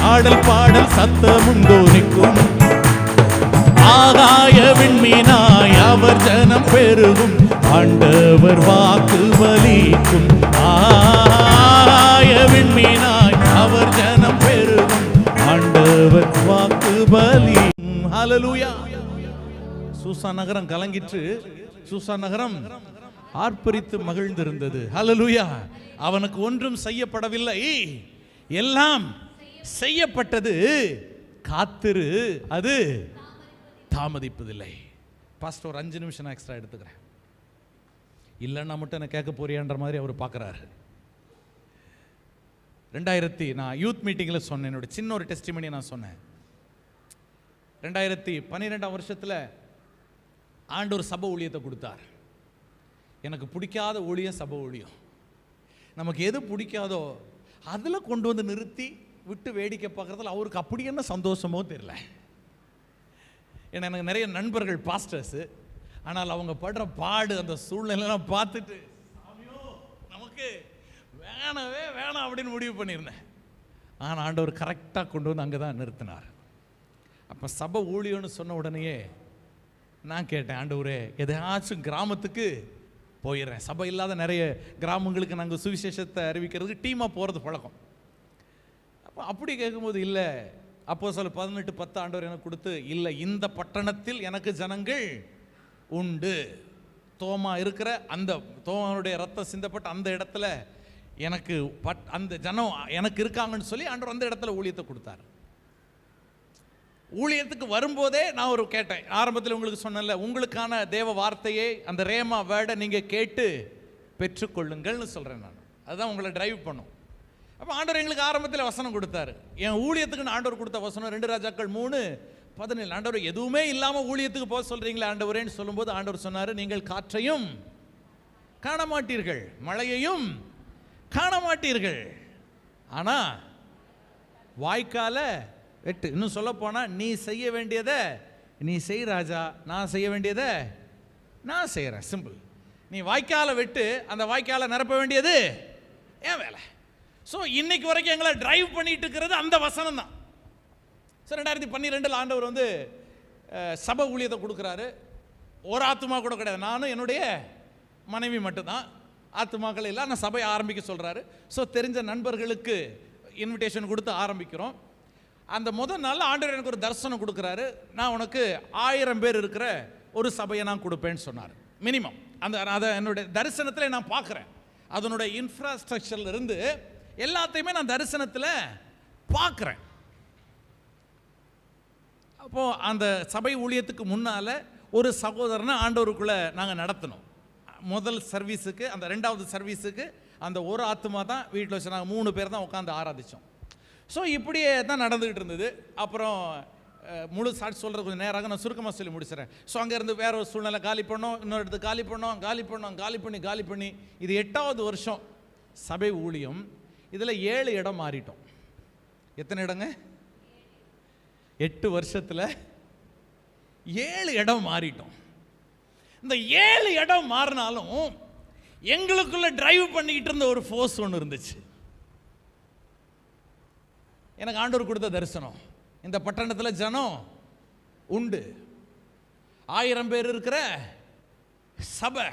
ஆடல் பாடல் சத்தமும் தோனிக்கும். ஆகாய விண்மீனாய் அவர் ஜனம் பெருகும், ஆண்டவர் வாக்கு பலிக்கும். ஆகாய விண்மீனாய் அவர் ஜனம் பெருகும், ஆண்டவர் வாக்கு பலிக்கும். ஹல்லேலூயா. சூசா நகரம் கலங்கிற்று, சூசா நகரம் ஆர்ப்பரித்து மகிழ்ந்திருந்தது. ஹல்லேலூயா. அவனுக்கு ஒன்றும் செய்யப்படவில்லை, எல்லாம் செய்யப்பட்டது. காத்திரு, அது தாமதிப்பதில்லை. பாஸ்டர் ஒரு 5 நிமிஷம் நான் எக்ஸ்ட்ரா எடுத்துக்கிறேன். இல்லைன்னா மட்டும் என்ன கேட்க போறியான்ற மாதிரி அவர் பார்க்குறாரு. 2000 நான் யூத் மீட்டிங்கில் சொன்னேன், என்னோட சின்ன ஒரு டெஸ்டிமனி நான் சொன்னேன். 2012ஆம் வருஷத்தில் ஆண்டவர் சபை ஊழியத்தை கொடுத்தார். எனக்கு பிடிக்காத ஊழியம் சபை ஊழியம். நமக்கு எது பிடிக்காதோ அதில் கொண்டு வந்து நிறுத்தி விட்டு வேடிக்கை பார்க்குறதுல அவருக்கு அப்படி என்ன சந்தோஷமோ தெரியல. ஏன்னா எனக்கு நிறைய நண்பர்கள் பாஸ்டர்ஸு, ஆனால் அவங்க படுற பாடு அந்த சூழ்நிலையெல்லாம் பார்த்துட்டு சாமியோ நமக்கு வேணவே வேணாம் அப்படின்னு முடிவு பண்ணியிருந்தேன். ஆனால் ஆண்டவர் கரெக்டாக கொண்டு வந்து அங்கே தான் நிறுத்தினார். அப்போ சபை ஊழியம்னு சொன்ன உடனேயே நான் கேட்டேன், ஆண்டவரே எதையாச்சும் கிராமத்துக்கு போயிடுறேன். சபை இல்லாத நிறைய கிராமங்களுக்கு நாங்கள் சுவிசேஷத்தை அறிவிக்கிறதுக்கு டீமாக போகிறது பழக்கம். அப்போ அப்படி கேட்கும்போது இல்லை, அப்போஸ்தலர் 18:10 ஆண்டவர் எனக்கு கொடுத்து, இல்லை இந்த பட்டணத்தில் எனக்கு ஜனங்கள் உண்டு. தோமா இருக்கிற அந்த தோமாவுடைய ரத்தம் சிந்தப்பட்ட அந்த இடத்துல எனக்கு அந்த ஜனம் எனக்கு இருக்காங்கன்னு சொல்லி ஆண்டவர் அந்த இடத்துல ஊழியத்தை கொடுத்தார். ஊழியத்துக்கு வரும்போதே நான் ஒரு கேட்டேன், ஆரம்பத்தில் உங்களுக்கு சொன்னேன்ல, உங்களுக்கான தேவ வார்த்தையை அந்த ரேமா வேர்டை நீங்கள் கேட்டு பெற்றுக்கொள்ளுங்கள்னு சொல்கிறேன் நான். அதுதான் உங்களை டிரைவ் பண்ணும். அப்போ ஆண்டவர் எங்களுக்கு ஆரம்பத்தில் வசனம் கொடுத்தாரு. என் ஊழியத்துக்குன்னு ஆண்டவர் கொடுத்த வசனம் 2 ராஜாக்கள் 3:17. ஆண்டவர் எதுவுமே இல்லாமல் ஊழியத்துக்கு போக சொல்கிறீங்களே ஆண்டவரேன்னு சொல்லும்போது ஆண்டவர் சொன்னார், நீங்கள் காற்றையும் காண மாட்டீர்கள், மழையையும் காண மாட்டீர்கள், ஆனால் வாய்க்கால வெட்டு. இன்னும் சொல்ல போனால் நீ செய்ய வேண்டியதை நீ செய் ராஜா, நான் செய்ய வேண்டியதை நான் செய்கிறேன். சிம்பிள். நீ வாய்க்கால வெட்டு, அந்த வாய்க்கால நிரப்ப வேண்டியது ஏன் வேலை. ஸோ இன்னைக்கு வரைக்கும் எங்களை டிரைவ் பண்ணிட்டு இருக்கிறது அந்த வசனம் தான். ஸோ 2012 ஆண்டவர் வந்து சபை ஊழியத்தை கொடுக்குறாரு. ஒரு ஆத்துமா கூட கிடையாது, நானும் என்னுடைய மனைவி மட்டும்தான், ஆத்துமாக்கள் இல்லை. ஆனால் சபையை ஆரம்பிக்க சொல்கிறாரு. ஸோ தெரிஞ்ச நண்பர்களுக்கு இன்விடேஷன் கொடுத்து ஆரம்பிக்கிறோம். அந்த முதல் நாள் ஆண்டவர் எனக்கு ஒரு தரிசனம் கொடுக்குறாரு. நான் உனக்கு 1000 பேர் இருக்கிற ஒரு சபையை நான் கொடுப்பேன்னு சொன்னார் மினிமம். அதை என்னுடைய தரிசனத்தில் நான் பார்க்குறேன். அதனுடைய இன்ஃப்ராஸ்ட்ரக்சர்ல இருந்து எல்லாத்தையுமே நான் தரிசனத்தில் பார்க்குறேன். அப்போது அந்த சபை ஊழியத்துக்கு முன்னால் ஒரு சகோதரனை ஆண்டவருக்குள்ளே நாங்கள் நடத்தினோம். முதல் சர்வீஸுக்கு அந்த 2வது சர்வீஸுக்கு அந்த ஒரு ஆத்துமா தான் வீட்டில் வச்சு நாங்கள் 3 பேர் தான் உட்காந்து ஆராதித்தோம். ஸோ இப்படியே தான் நடந்துகிட்டு இருந்தது. அப்புறம் முழு சாட்சி சொல்கிறது கொஞ்சம் நேராக நான் சுருக்கமாக சொல்லி முடிச்சிடறேன். ஸோ அங்கேருந்து வேற ஒரு சூழ்நிலை காலி பண்ணோம், இன்னொரு இடத்துக்கு காலி பண்ணி இது 8வது வருஷம் சபை ஊழியம். இதில் 7 இடம் மாறிட்டோம். எத்தனை இடங்க? 8 வருஷத்தில் 7 இடம் மாறிட்டோம். இந்த 7 இடம் மாறினாலும் எங்களுக்குள்ள டிரைவ் பண்ணிக்கிட்டு இருந்த ஒரு ஃபோர்ஸ் ஒன்று இருந்துச்சு. எனக்கு ஆண்டவர் கொடுத்த தரிசனம், இந்த பட்டணத்தில் ஜனம் உண்டு, 1000 பேர் இருக்கிற சபை.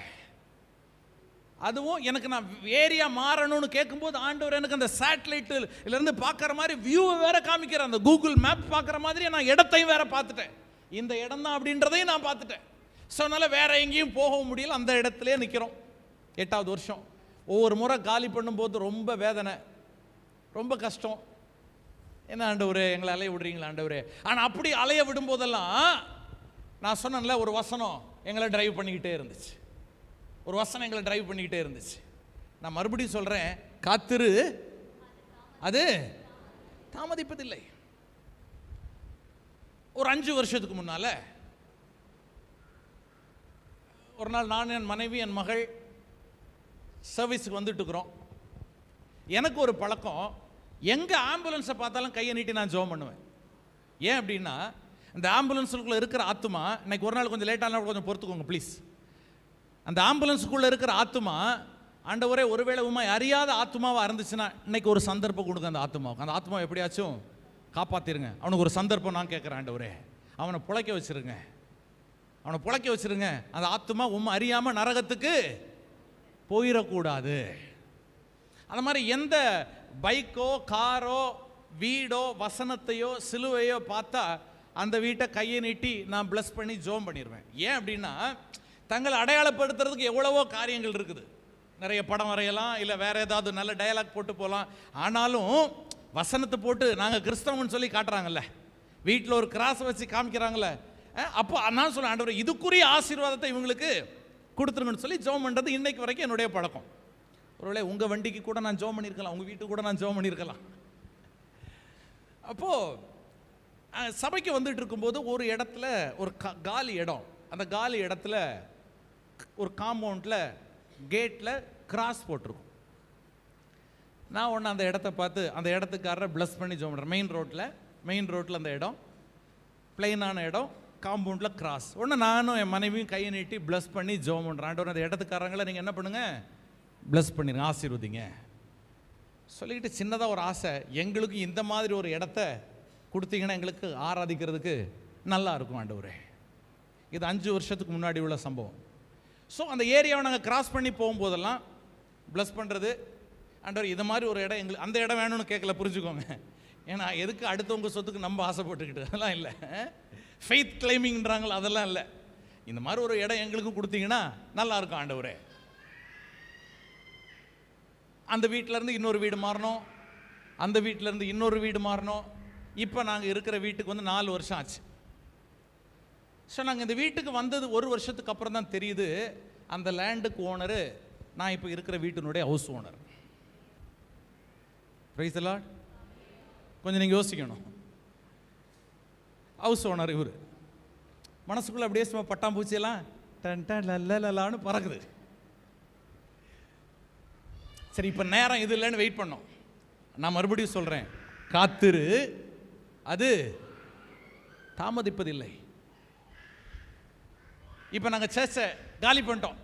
அதுவும் எனக்கு நான் ஏரியா மாறணும்னு கேட்கும்போது ஆண்டவர் எனக்கு அந்த சேட்டலைட்டிலிருந்து பார்க்குற மாதிரி வியூவை வேற காமிக்கிறேன். அந்த கூகுள் மேப் பார்க்குற மாதிரி நான் இடத்தையும் வேற பார்த்துட்டேன். இந்த இடம் தான் அப்படின்றதையும் நான் பார்த்துட்டேன். ஸோ அதனால் வேற எங்கேயும் போகவும் முடியல, அந்த இடத்துலேயே நிற்கிறோம். 8வது வருஷம். ஒவ்வொரு முறை காலி பண்ணும்போது ரொம்ப வேதனை, ரொம்ப கஷ்டம். என்ன ஆண்டவரே எங்களை அலைய விடுறீங்களா ஆண்டவரே. ஆனால் அப்படி அலைய விடும்போதெல்லாம் நான் சொன்னேன்ல, ஒரு வசனம் எங்களை டிரைவ் பண்ணிக்கிட்டே இருந்துச்சு. நான் மறுபடியும் சொல்கிறேன், காத்திரு, அது தாமதிப்பதில்லை. ஒரு 5 வருஷத்துக்கு முன்னால் ஒரு நாள் நான், என் மனைவி, என் மகள் சர்வீஸுக்கு வந்துட்டு இருக்கிறோம். எனக்கு ஒரு பழக்கம், எங்கே ஆம்புலன்ஸை பார்த்தாலும் கையை நீட்டி நான் ஜெபம் பண்ணுவேன். ஏன் அப்படின்னா, இந்த ஆம்புலன்ஸுக்குள்ளே இருக்கிற ஆத்துமா இன்னைக்கு ஒரு நாள் கொஞ்சம் லேட்டான கொஞ்சம் பொறுத்துக்கோங்க ப்ளீஸ். அந்த ஆம்புலன்ஸுக்குள்ளே இருக்கிற ஆத்மா, ஆண்டவரே ஒருவேளை உண்மை அறியாத ஆத்மாவாக இருந்துச்சுன்னா இன்னைக்கு ஒரு சந்தர்ப்பம் கொடுங்க அந்த ஆத்மாவுக்கு. அந்த ஆத்மாவை எப்படியாச்சும் காப்பாற்றிருங்க. அவனுக்கு ஒரு சந்தர்ப்பம் நான் கேட்குறேன் ஆண்டவரே, அவனை பிழைக்க வச்சிருங்க, அவனை பிழைக்க வச்சிருங்க. அந்த ஆத்மா உண்மை அறியாமல் நரகத்துக்கு போயிடக்கூடாது. அந்த மாதிரி எந்த பைக்கோ காரோ வீடோ வசனத்தையோ சிலுவையோ பார்த்தா அந்த வீட்டை கையை நீட்டி நான் பிளஸ் பண்ணி ஜோம் பண்ணிடுவேன். ஏன் அப்படின்னா, தங்களை அடையாளப்படுத்துறதுக்கு எவ்வளவோ காரியங்கள் இருக்குது. நிறைய படம் வரையலாம், இல்லை வேற ஏதாவது நல்ல டயலாக் போட்டு போகலாம். ஆனாலும் வசனத்தை போட்டு நாங்கள் கிறிஸ்தவன்னு சொல்லி காட்டுறாங்கல்ல, வீட்டில் ஒரு கிராஸ் வச்சு காமிக்கிறாங்கல்ல, அப்போ நான் சொல்ல ஆண்டவரே இதுக்குரிய ஆசீர்வாதத்தை இவங்களுக்கு கொடுத்துருங்கன்னு சொல்லி ஜோம் பண்ணுறது இன்னைக்கு வரைக்கும் என்னுடைய பழக்கம். ஒருவேளை உங்கள் வண்டிக்கு கூட நான் ஜோம் பண்ணியிருக்கலாம், உங்கள் வீட்டுக்கு கூட நான் ஜோம் பண்ணியிருக்கலாம். அப்போது சபைக்கு வந்துட்டு இருக்கும்போது ஒரு இடத்துல ஒரு காலி இடம், அந்த காலி இடத்துல ஒரு காம்பவுண்டில் கேட்டில் கிராஸ் போட்டிருக்கும். நான் ஒன்று அந்த இடத்த பார்த்து அந்த இடத்துக்காரரை ப்ளஸ் பண்ணி ஜோம் பண்ணுறேன். மெயின் ரோட்டில் அந்த இடம் பிளெயினான இடம், காம்பவுண்டில் கிராஸ். ஒன்று நானும் என் மனைவியும் கையை நீட்டி ப்ளஸ் பண்ணி ஜோம் பண்ணுறேன். ஆண்டவரே அந்த இடத்துக்காரங்களை நீங்கள் என்ன பண்ணுங்கள், ப்ளஸ் பண்ணிடுங்க, ஆசீர்வதிங்க சொல்லிக்கிட்டு சின்னதாக ஒரு ஆசை, எங்களுக்கு இந்த மாதிரி ஒரு இடத்த கொடுத்தீங்கன்னா எங்களுக்கு ஆராதிக்கிறதுக்கு நல்லா இருக்கும் ஆண்டவரே. இது 5 வருஷத்துக்கு முன்னாடி உள்ள சம்பவம். ஸோ அந்த ஏரியாவை நாங்கள் கிராஸ் பண்ணி போகும்போதெல்லாம் ப்ளஸ் பண்ணுறது, ஆண்டவர் இது மாதிரி ஒரு இடம் எங்களுக்கு, அந்த இடம் வேணும்னு கேட்கல, புரிஞ்சுக்கோங்க. ஏன்னா எதுக்கு அடுத்தவங்க சொத்துக்கு நம்ம ஆசைப்பட்டுக்கிட்டு, அதெல்லாம் இல்லை. ஃபெய்த் கிளைமிங்கிறாங்களோ அதெல்லாம் இல்லை. இந்த மாதிரி ஒரு இடம் எங்களுக்கு கொடுத்தீங்கன்னா நல்லா இருக்கும் ஆண்டவரே. அந்த வீட்டிலேருந்து இன்னொரு வீடு மாறணும், அந்த வீட்டிலேருந்து இன்னொரு வீடு மாறணும். இப்போ நாங்கள் இருக்கிற வீட்டுக்கு வந்து 4 வருஷம் ஆச்சு. ஸோ நாங்கள் இந்த வீட்டுக்கு வந்தது 1 வருஷத்துக்கு அப்புறம் தான் தெரியுது, அந்த லேண்டுக்கு ஓனரு நான் இப்போ இருக்கிற வீட்டினுடைய house owner. Praise the Lord. கொஞ்சம் நீங்கள் யோசிக்கணும். ஹவுஸ் ஓனர் இவர். மனசுக்குள்ளே அப்படியே சும்மா பட்டாம்பூச்சியெல்லாம் டன் டன் லல்லான்னு பறக்குது. சரி, இப்போ நேரம் இது இல்லைன்னு வெயிட் பண்ணோம். நான் மறுபடியும் சொல்கிறேன், காத்திரு, அது தாமதிப்பதில்லை. இப்போ நாங்கள் சேர்ச்சை காலி பண்ணிட்டோம்.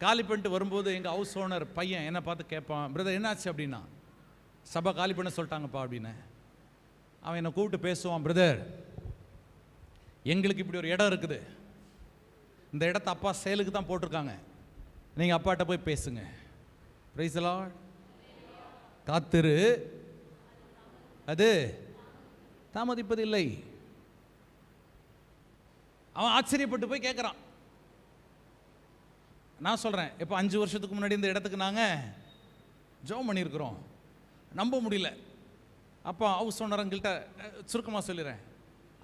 காலி பண்ணிட்டு வரும்போது எங்கள் ஹவுஸ் ஓனர் பையன் என்னை பார்த்து கேட்பான், பிரதர் என்னாச்சு அப்படின்னா, சபை காலி பண்ண சொல்லிட்டாங்கப்பா அப்படின்னு. அவன் என்னை கூப்பிட்டு பேசுவான், பிரதர் எங்களுக்கு இப்படி ஒரு இடம் இருக்குது, இந்த இடத்த அப்பா சேலுக்கு தான் போட்டிருக்காங்க, நீங்கள் அப்பாட்ட போய் பேசுங்க. Praise the Lord. காத்திரு, அது தாமதிப்பதில்லை. அவன் ஆச்சரியப்பட்டு போய் கேட்குறான். நான் சொல்கிறேன், இப்போ 5 வருஷத்துக்கு முன்னாடி இந்த இடத்துக்கு நாங்கள் ஜோம் பண்ணியிருக்கிறோம், நம்ப முடியல. அப்போ ஹவுஸ் ஓனருங்கள்கிட்ட சுருக்கமாக சொல்லிடுறேன்,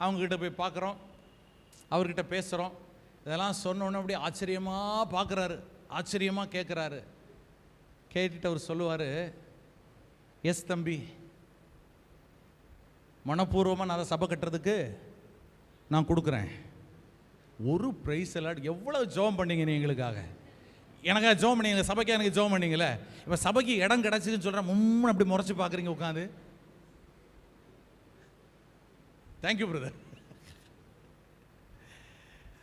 அவங்கக்கிட்ட போய் பார்க்குறோம், அவர்கிட்ட பேசுகிறோம். இதெல்லாம் சொன்னோன்னே அப்படியே ஆச்சரியமாக பார்க்குறாரு, ஆச்சரியமாக கேட்குறாரு. கேட்டுட்டு அவர் சொல்லுவார், எஸ் தம்பி, மனப்பூர்வமாக நான் அதை சபை கட்டுறதுக்கு நான் கொடுக்குறேன். ஒரு ப்ரைஸ் எல்லாம் எவ்வளோ ஜோம் பண்ணீங்க நீ எங்களுக்காக, எனக்காக ஜோம் பண்ணீங்க, சபைக்காக எனக்கு ஜோம் பண்ணீங்களே. இப்போ சபைக்கு இடம் கிடச்சிதுன்னு சொல்கிறேன், மும்முன்னு அப்படி முறைச்சி பார்க்குறீங்க உட்காந்து. Thank you brother.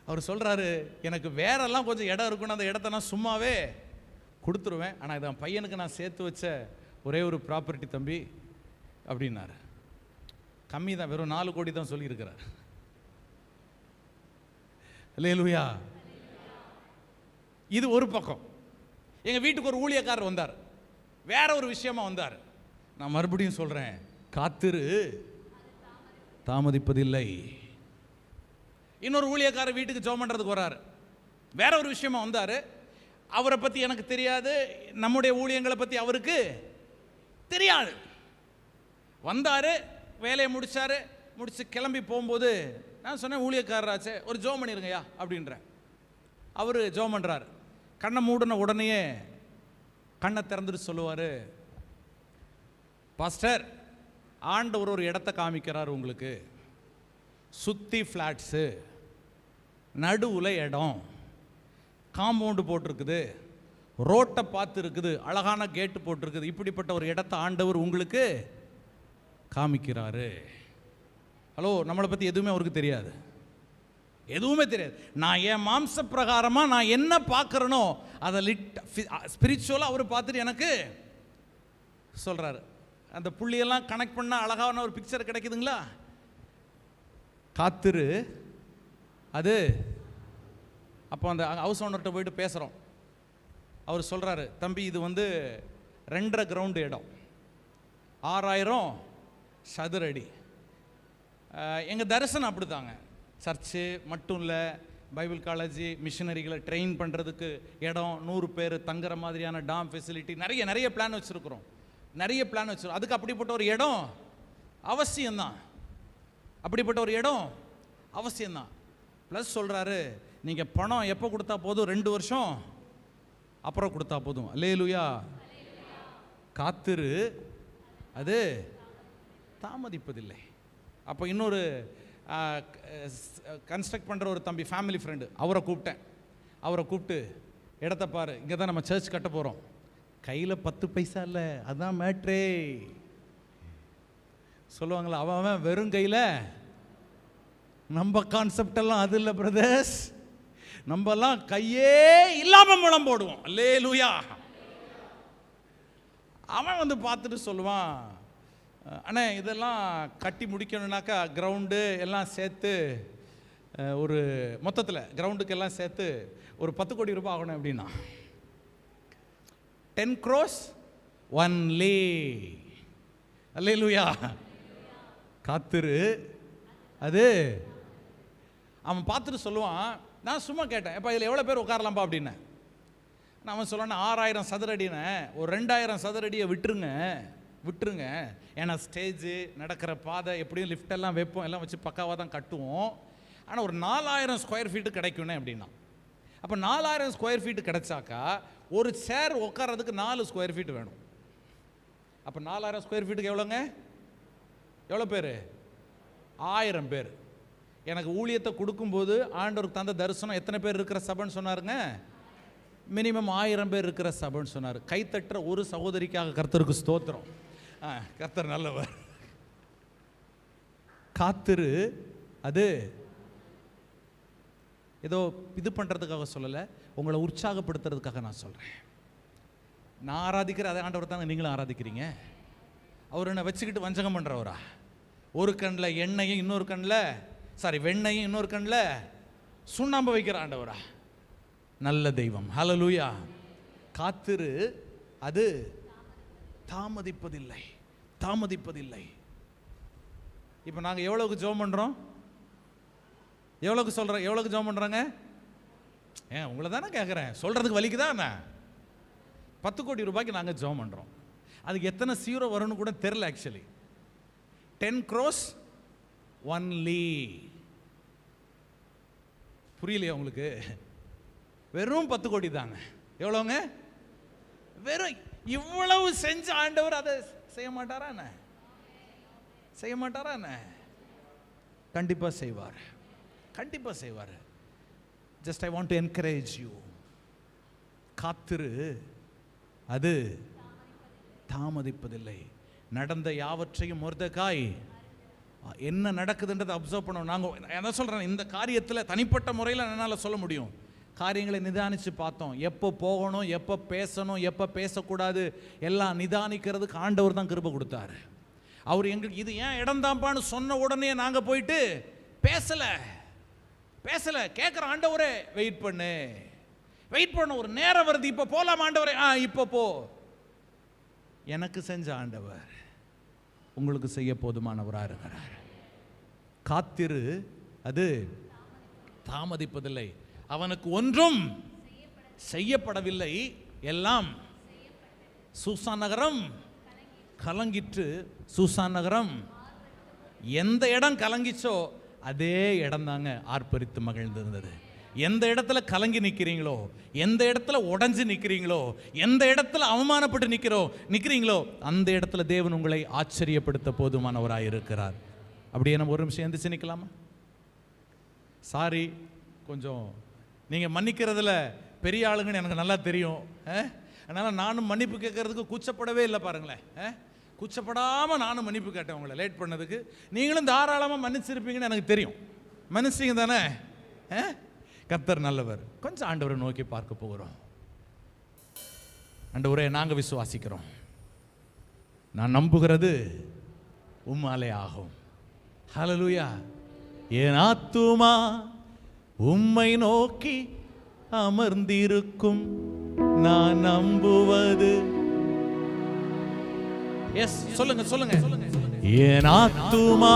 அவர் சொல்கிறாரு, எனக்கு வேறெல்லாம் கொஞ்சம் இடம் இருக்குன்னு அந்த இடத்த நான் சும்மாவே கொடுத்துருவேன், ஆனால் இதான் பையனுக்கு நான் சேர்த்து வச்ச ஒரே ஒரு ப்ராப்பர்ட்டி தம்பி அப்படின்னாரு. கம்மி தான், வெறும் 4 கோடி தான் சொல்லியிருக்கிறார். அல்லேலூயா. இது ஒரு பக்கம். எங்கள் வீட்டுக்கு ஒரு ஊழியக்காரர் வந்தார், வேற ஒரு விஷயமா வந்தார். நான் மறுபடியும் சொல்கிறேன், காத்திரு, தாமதிப்பதில்லை. இன்னொரு ஊழியக்காரர் வீட்டுக்கு ஜெபம் பண்ணுறதுக்கு வர்றாரு, வேற ஒரு விஷயமா வந்தார். அவரை பற்றி எனக்கு தெரியாது, நம்முடைய ஊழியங்களை பற்றி அவருக்கு தெரியாது. வந்தார், வேலையை முடிச்சு கிளம்பி போகும்போது நான் சொன்னேன், ஊழியக்காரராச்சே ஒரு ஜெபம் பண்ணிருங்கய்யா அப்படின்றேன். அவர் ஜெபம் பண்ணுறார். கண்ணை மூடின உடனேயே கண்ணை திறந்துட்டு சொல்லுவார், பாஸ்டர் ஆண்டவர் ஒரு இடத்த காமிக்கிறார் உங்களுக்கு, சுற்றி ஃப்ளாட்ஸு, நடுவில் இடம், காம்பவுண்டு போட்டிருக்குது, ரோட்டை பார்த்து இருக்குது, அழகான கேட்டு போட்டிருக்குது, இப்படிப்பட்ட ஒரு இடத்த ஆண்டவர் உங்களுக்கு காமிக்கிறாரு. ஹலோ, நம்மளை பற்றி எதுவுமே அவருக்கு தெரியாது. எதுவுமே தெரியாது. நான் என் மாம்ச பிரகாரமாக நான் என்ன பார்க்குறேனோ அதை ஸ்பிரிச்சுவலாக அவர் பார்த்துட்டு எனக்கு சொல்கிறாரு. அந்த புள்ளியெல்லாம் கனெக்ட் பண்ணால் அழகான ஒரு பிக்சர் கிடைக்குதுங்களா? காத்திரு அது. அப்போ அந்த ஹவுஸ் ஓனர்கிட்ட போயிட்டு பேசுகிறோம். அவர் சொல்கிறாரு, தம்பி இது 2.5 கிரவுண்டு இடம், 6000 சதுர அடி. எங்கள் தரிசனம் அப்படி தாங்க. சர்ச்சு மட்டும் இல்லை, பைபிள் காலேஜ், மிஷினரிகளை ட்ரெயின் பண்ணுறதுக்கு இடம், 100 பேர் தங்குற மாதிரியான டாம் ஃபெசிலிட்டி, நிறைய பிளான் வச்சுருக்குறோம். அதுக்கு அப்படிப்பட்ட ஒரு இடம் அவசியம்தான். அப்படிப்பட்ட ஒரு இடம் அவசியம்தான். ப்ளஸ் சொல்கிறாரு, நீங்கள் பணம் எப்போ கொடுத்தா போதும்? 2 வருஷம் அப்புறம் கொடுத்தா போதும். அல்லேலூயா. காத்திரு அது தாமதிப்பதில்லை. அப்போ இன்னொரு கன்ஸ்ட்ரக்ட் பண்ணுற ஒரு தம்பி, ஃபேமிலி ஃப்ரெண்டு, அவரை கூப்பிட்டு இடத்த பாரு, இங்கே தான் நம்ம சர்ச் கட்ட போகிறோம். கையில் 10 பைசா இல்லை, அதுதான் மேட்ரே. சொல்லுவாங்களா, அவன் வெறும் கையில். நம்ம கான்செப்ட் எல்லாம் அது இல்லை பிரதர்ஸ். நம்மலாம் கையே இல்லாமல் முழம் போடுவோம். அல்லேலூயா. அவன் பார்த்துட்டு சொல்லுவான், அண்ணே இதெல்லாம் கட்டி முடிக்கணுன்னாக்கா கிரவுண்டு எல்லாம் சேர்த்து ஒரு மொத்தத்தில் கிரவுண்டுக்கு எல்லாம் சேர்த்து ஒரு 10 கோடி ரூபாய் ஆகணும். அப்படின்னா 10 crores ஒன்லி. அல்லேலூயா. காத்திரு அது. அவன் பார்த்துட்டு சொல்லுவான், நான் சும்மா கேட்டேன், எப்போ இதில் எவ்வளோ பேர் உட்காரலாம்ப்பா அப்படின்னு. அவன் சொல்லணும், 6000 சதுர அடின்னு ஒரு 2000 சதுர அடியை விட்டுருங்க. ஏன்னா ஸ்டேஜு, நடக்கிற பாதை, எப்படியும் லிஃப்டெல்லாம் வைப்போம், எல்லாம் வச்சு பக்காவாக தான் கட்டுவோம். ஆனால் ஒரு 4000 ஸ்கொயர் ஃபீட்டு கிடைக்குண்ணே அப்படின்னா. அப்போ 4000 ஸ்கொயர் ஃபீட்டு கிடைச்சாக்கா ஒரு சேர் உட்காரதுக்கு 4 ஸ்கொயர் ஃபீட் வேணும். அப்போ 4000 ஸ்கொயர் ஃபீட்டுக்கு எவ்வளோங்க? எவ்வளோ பேர்? 1000 பேர். எனக்கு ஊழியத்தை கொடுக்கும்போது ஆண்டவருக்கு தந்த தரிசனம் எத்தனை பேர் இருக்கிற சபைன்னு சொன்னாருங்க? மினிமம் 1000 பேர் இருக்கிற சபைன்னு சொன்னார். கைத்தட்டுற ஒரு சகோதரிக்காக கர்த்தருக்கு ஸ்தோத்திரம். கர்த்தர் நல்லவர். காத்திரு அது. ஏதோ இது பண்ணுறதுக்காக சொல்லலை, உங்களை உற்சாகப்படுத்துறதுக்காக நான் சொல்கிறேன். நான் ஆராதிக்கிற அதே ஆண்டவர் தாங்க நீங்களும் ஆராதிக்கிறீங்க. அவர் என்ன வச்சுக்கிட்டு வஞ்சகம் பண்ணுறவரா? ஒரு கண்ணில் எண்ணெயும் இன்னொரு கண்ணில் வெண்ணையும் இன்னொரு கண்ணில் சுண்ணாம்பு வைக்கிற ஆண்டவரா? நல்ல தெய்வம். ஹல்லேலூயா. காத்திரு அது தாமதிப்பதில்லை. இப்போ நாங்கள் எவ்வளவுக்கு ஜெபம் பண்ணுறோம்? எவ்வளோக்கு ஜெபம் பண்ணுறாங்க? உங்களை தானே கேட்குறேன், சொல்கிறதுக்கு வலிக்குதா என்ன? 10 கோடி ரூபாய்க்கு நாங்கள் ஜெபம் பண்ணுறோம். அதுக்கு எத்தனை 0 வரும்னு கூட தெரில. Actually 10 crores only. புரியலையா உங்களுக்கு? வெறும் 10 கோடி தாங்க. எவ்வளோங்க? வெறும் இவ்வளவு செஞ்ச ஆண்டவர் அதை செய்ய மாட்டாரா என்ன? கண்டிப்பாக செய்வார். Just I want to encourage you. காத்திரு அது தாமதிப்பதில்லை. நடந்த யாவற்றையும் மொர்தெகாய் என்ன நடக்குதுன்றதை அப்சர்வ் பண்ணணும். நாங்கள் என்ன சொல்கிறேன், இந்த காரியத்தில் தனிப்பட்ட முறையில் என்னால் சொல்ல முடியும். காரியங்களை நிதானித்து பார்த்தோம். எப்போ போகணும், எப்போ பேசணும், எப்போ பேசக்கூடாது, எல்லாம் நிதானிக்கிறதுக்கு ஆண்டவர் தான் கிருபை கொடுத்தாரு. அவர் எங்களுக்கு இது ஏன் இடம் தான்ப்பான்னு சொன்ன உடனே நாங்கள் போயிட்டு பேசலை. கேட்குற ஆண்டவரே வெயிட் பண்ண ஒரு நேரம் வருது, இப்போ போகலாம் ஆண்டவரே. இப்போ போ. எனக்கு செஞ்ச ஆண்டவர் உங்களுக்கு செய்ய போதுமானவராக இருக்கிறார். காத்திரு அது தாமதிப்பதில்லை. அவனுக்கு ஒன்றும் செய்யப்படவில்லை, எல்லாம் சூசான் நகரம் கலங்கிற்று. சூசான் நகரம் எந்த இடம் கலங்கிச்சோ அதே இடம் தாங்க ஆர்ப்பரித்து மகிழ்ந்திருந்தது. எந்த இடத்துல கலங்கி நிற்கிறீங்களோ, எந்த இடத்துல உடஞ்சி நிற்கிறீங்களோ, எந்த இடத்துல அவமானப்பட்டு நிற்கிறீங்களோ அந்த இடத்துல தேவன் உங்களை ஆச்சரியப்படுத்த போதுமானவராக இருக்கிறார். அப்படியே நம்ம ஒரு நிமிஷம் எந்திரிச்சு நிற்கலாமா? சாரி, கொஞ்சம் நீங்கள் மன்னிக்கிறதுல பெரிய ஆளுங்கன்னு எனக்கு நல்லா தெரியும். அதனால் நானும் மன்னிப்பு கேட்கறதுக்கு கூச்சப்படவே இல்லை. பாருங்களேன், கூச்சப்படாமல் நானும் மன்னிப்பு கேட்டேன் உங்களை லேட் பண்ணதுக்கு. நீங்களும் தாராளமாக மன்னிச்சிருப்பீங்கன்னு எனக்கு தெரியும். மன்னிச்சிங்க தானே? கர்த்தர் நல்லவர். கொஞ்சம் ஆண்டவரை நோக்கி பார்க்க போகிறோம். ஆண்டவரே, நாங்கள் விசுவாசிக்கிறோம், நான் நம்புகிறது உம்மாலே ஆகும். ஹல்லேலூயா. என் ஆத்துமா உம்மை நோக்கி அமர்ந்திருக்கும், நான் நம்புவது. எஸ், சொல்லுங்க சொல்லுங்க. என் ஆத்துமா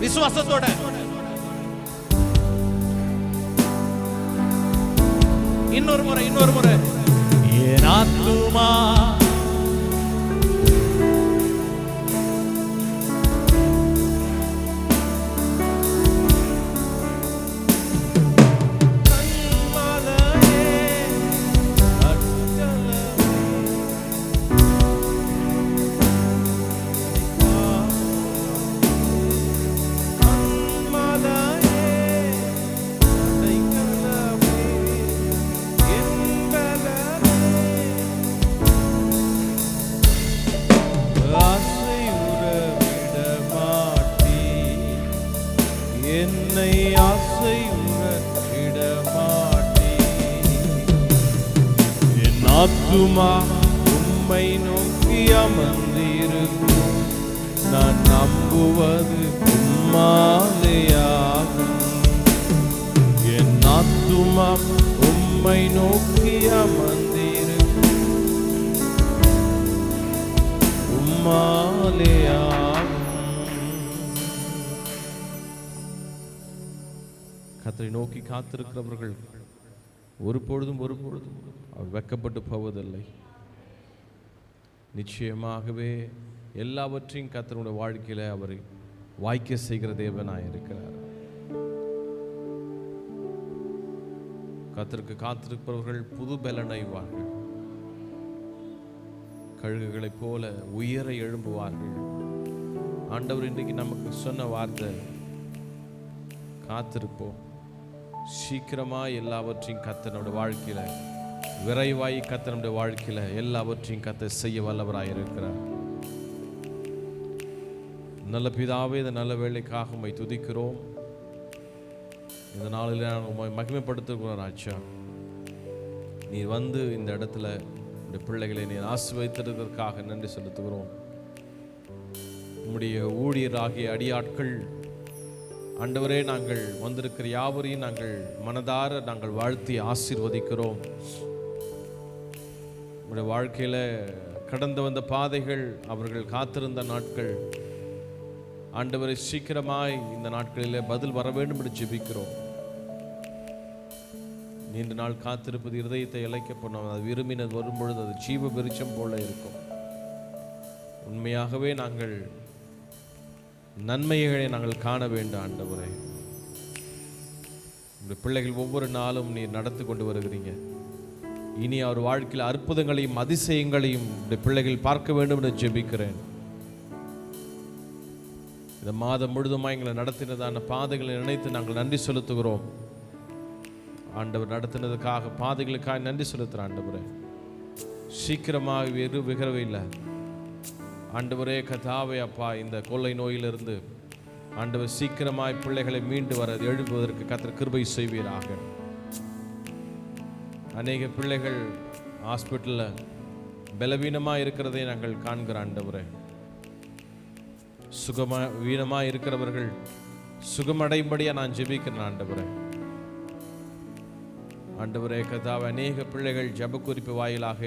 விசுவாசத்தோட இன்னொரு முறை என் ஆத்துமா ஆத்துமா உம்மை நோக்கி அமர்ந்திருக்கும், நான் நம்புவது உம்மாலேயாகும். என் ஆத்துமா உம்மை நோக்கி அமர்ந்திருக்கும், உம்மாலேயாகும். கர்த்தரை நோக்கி காத்திருக்கிறவர்கள் ஒருபொழுதும் அவர் வெட்கப்பட்டு போவதில்லை. நிச்சயமாகவே எல்லாவற்றையும் கர்த்தருடைய வாழ்க்கையில அவரை வாய்க்க செய்கிற தேவனாய் இருக்கிறார். கர்த்தருக்கு காத்திருப்பவர்கள் புது பலனைவார்கள், கழுகுகளைப் போல உயர எழும்புவார்கள். ஆண்டவர் இன்றைக்கு நமக்கு சொன்ன வார்த்தை, காத்திருப்போம், சீக்கிரமாக எல்லாவற்றையும் கர்த்தருடைய வாழ்க்கையில, விரைவாய் கர்த்தருடைய வாழ்க்கையில எல்லாவற்றையும் கர்த்தர் செய்ய வல்லவராய் இருக்கிறார். நல்ல பிதாவே, இந்த நல்ல வேலைக்காக உம்மை துதிக்கிறோம். இந்த நாளில் நாங்கள் உம்மை மகிமைப்படுத்துகிறோம் ராஜா. நீர் வந்து இந்த இடத்துல இந்த பிள்ளைகளை நீர் ஆசீர்வதித்திருக்கிறதற்காக நன்றி செலுத்துகிறோம். உம்முடைய ஊழியராகிய அடியாட்கள் ஆண்டவரே, நாங்கள் வந்திருக்கிற யாவரையும் நாங்கள் மனதார நாங்கள் வாழ்த்தி ஆசீர்வதிக்கிறோம். உங்களுடைய வாழ்க்கையில் கடந்து வந்த பாதைகள், அவர்கள் காத்திருந்த நாட்கள், ஆண்டவரை சீக்கிரமாய் இந்த நாட்களிலே பதில் வர வேண்டும் என்று ஜெபிக்கிறோம். நீண்ட நாள் காத்திருப்பது இருதயத்தை இழைக்க பண்ணோம். அது விரும்பினது வரும்பொழுது அது ஜீவ விருட்சம் போல இருக்கும். உண்மையாகவே நாங்கள் நன்மைகளை நாங்கள் காண வேண்டும் ஆண்டவரே. இந்த பிள்ளைகள் ஒவ்வொரு நாளும் நீர் நடத்தி கொண்டு வருகிறீங்க. இனி அவர் வாழ்க்கையில் அற்புதங்களையும் அதிசயங்களையும் இந்த பிள்ளைகள் பார்க்க வேண்டும் என்று ஜெபிக்கிறேன். இந்த மாதம் முழுதுமாக எங்களை நடத்தினதான பாதைகளை நினைத்து நாங்கள் நன்றி செலுத்துகிறோம். ஆண்டவர் நடத்தினதுக்காக, பாதைகளுக்காக நன்றி செலுத்துகிறேன் ஆண்டவரே. சீக்கிரமாக விகரவே இல்லை ஆண்டவரே. கர்த்தாவே அப்பா, இந்த கொள்ளை நோயிலிருந்து ஆண்டவர் சீக்கிரமாய் பிள்ளைகளை மீண்டு வர எழுப்புவதற்கு கர்த்தர் கிருபை செய்வீராக. அநேக பிள்ளைகள் ஹாஸ்பிட்டலில் பலவீனமாக இருக்கிறதை நாங்கள் காண்கிற ஆண்டவரே. வீணமாக இருக்கிறவர்கள் சுகமடையும்படியாக நான் ஜெபிக்கிறேன் ஆண்டவரே. ஆண்டவரே கர்த்தாவே, அநேக பிள்ளைகள் ஜெப குறிப்பு வாயிலாக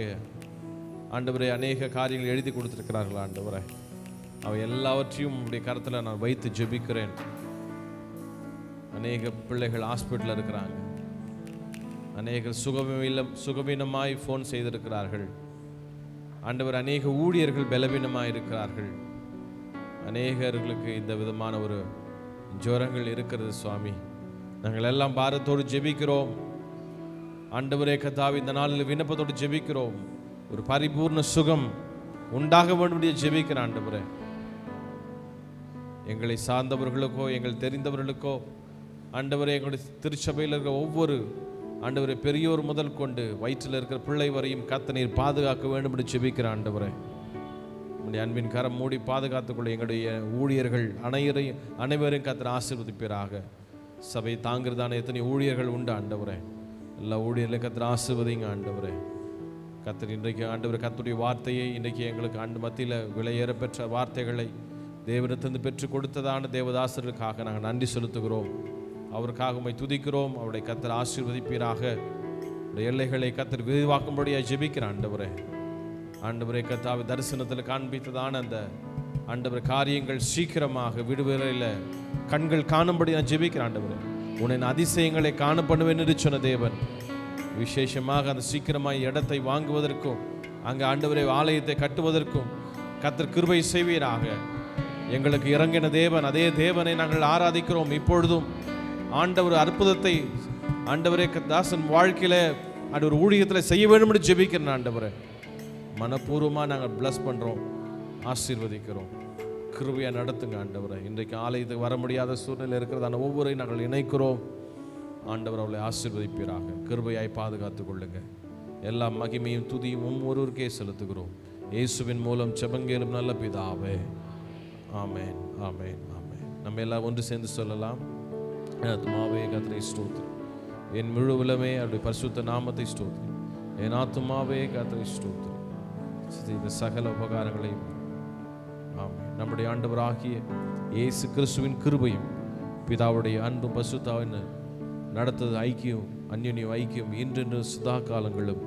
ஆண்டவரே அநேக காரியங்கள் எழுதி கொடுத்திருக்கிறார்கள் ஆண்டவரே. அவை எல்லாவற்றையும் உடைய கருத்தில் நான் வைத்து ஜெபிக்கிறேன். அநேக பிள்ளைகள் ஹாஸ்பிட்டலில் இருக்கிறாங்க. அநேகர் சுகவீனமாய் ஃபோன் செய்திருக்கிறார்கள் ஆண்டவர். அநேக ஊழியர்கள் பலவீனமாய் இருக்கிறார்கள். அநேகர்களுக்கு இந்த விதமான ஒரு ஜுரங்கள் இருக்கிறது சுவாமி. நாங்கள் எல்லாம் பாரத்தோடு ஜெபிக்கிறோம் ஆண்டவரே கர்த்தாவே. இந்த நாளில் விண்ணப்பத்தோடு ஜெபிக்கிறோம். ஒரு பரிபூர்ண சுகம் உண்டாக வேண்டும் ஜெபிக்கிற ஆண்டவரே. எங்களை சார்ந்தவர்களுக்கோ எங்கள் தெரிந்தவர்களுக்கோ ஆண்டவரே, எங்களுடைய திருச்சபையில் இருக்கிற ஒவ்வொரு ஆண்டவரே பெரியோர் முதல் கொண்டு வயிற்றில் இருக்கிற பிள்ளை வரையும் கர்த்தர் நீர் பாதுகாக்க வேண்டும் என்று ஜெபிக்கிற ஆண்டவரே. உடைய அன்பின் கரம் மூடி பாதுகாத்துக்கொள்ள எங்களுடைய ஊழியர்கள் அனைவரையும் கர்த்தர் ஆசீர்வதிப்பீராக. சபை தாங்கிறதான எத்தனை ஊழியர்கள் உண்டு ஆண்டவரே, எல்லா ஊழியர்களையும் கர்த்தர் ஆசீர்வதிங்க ஆண்டவரே. கர்த்தர் இன்றைக்கு ஆண்டவர் கர்த்தருடைய வார்த்தையை இன்றைக்கு எங்களுக்கு ஆண்டு மத்தியில் விலையேற பெற்ற வார்த்தைகளை தேவனிடத்திலிருந்து பெற்று கொடுத்ததான தேவதாசர்களுக்காக நாங்கள் நன்றி செலுத்துகிறோம். அவருக்காக உம்மை துதிக்கிறோம். அவருடைய கர்த்தர் ஆசீர்வதிப்பீராக. எல்லைகளை கர்த்தர் விரிவாக்கும்படியாக ஜெபிக்கிற ஆண்டவரே. ஆண்டவரே கர்த்தாவை தரிசனத்தில் காண்பித்ததான அந்த ஆண்டவர் காரியங்கள் சீக்கிரமாக விடுதலையில் கண்கள் காணும்படி நான் ஜெபிக்கிறேன் ஆண்டவரே. உன்னின் அதிசயங்களை காணப்படுவேன் என்று சொன்ன தேவன் விசேஷமாக அந்த சீக்கிரமாக இடத்தை வாங்குவதற்கும் அங்கே ஆண்டவரே ஆலயத்தை கட்டுவதற்கும் கர்த்தர் கிருபை செய்வீராக. எங்களுக்கு இறங்கின தேவன், அதே தேவனை நாங்கள் ஆராதிக்கிறோம். இப்பொழுதும் ஆண்டவர் அற்புதத்தை ஆண்டவரே தாசன் வாழ்க்கையில் ஆண்டவர் ஊழியத்தில் செய்ய வேண்டும் என்று ஜெபிக்கிறேன் ஆண்டவரே. மனப்பூர்வமாக நாங்கள் பிளஸ் பண்ணுறோம், ஆசீர்வதிக்கிறோம். கிருபையாக நடத்துங்க ஆண்டவரை. இன்றைக்கு ஆலயத்துக்கு வர முடியாத சூழ்நிலை இருக்கிறதான ஒவ்வொருவரையும் நாங்கள் இணைக்கிறோம். ஆண்டவர் அவளை ஆசீர்வதிப்பீராக. கிருபையாய் பாதுகாத்துக் கொள்ளுங்க. எல்லா மகிமையும் துதியும் ஒவ்வொருவருக்கே செலுத்துகிறோம். இயேசுவின் மூலம் செபங்கேலும் நல்ல பிதாவே, ஆமேன், ஆமேன், ஆமேன். நம்ம எல்லாம் ஒன்று சேர்ந்து சொல்லலாம். என் ஆத்துமாவே கர்த்தரை ஸ்தோத்திரம், என் முழு உலகமே அவருடைய பரிசுத்த நாமத்தை ஸ்தோத்திரம். என் ஆத்துமாவே கர்த்தரை ஸ்தோத்திரம், இந்த சகல உபகாரங்களையும். ஆமென். நம்முடைய ஆண்டவராகிய இயேசு கிறிஸ்துவின் கிருபையும் பிதாவுடைய அன்பும் பரிசுத்தாவின் நடத்தது ஐக்கியம் அந்யோன்ய ஐக்கியம் இன்றென்று சதா காலங்களும்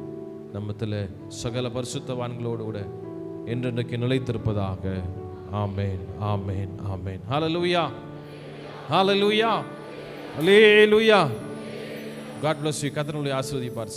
நம்மத்தில் சகல பரிசுத்தவான்களோடு கூட என்றென்றைக்கு நிலைத்திருப்பதாக. ஆமென், ஆமென், ஆமென். ஹல்லேலூயா, ஹல்லேலூயா, ஹல்லேலூயா. God bless you. கர்த்தர் உங்களை ஆசீர்வதிப்பார்.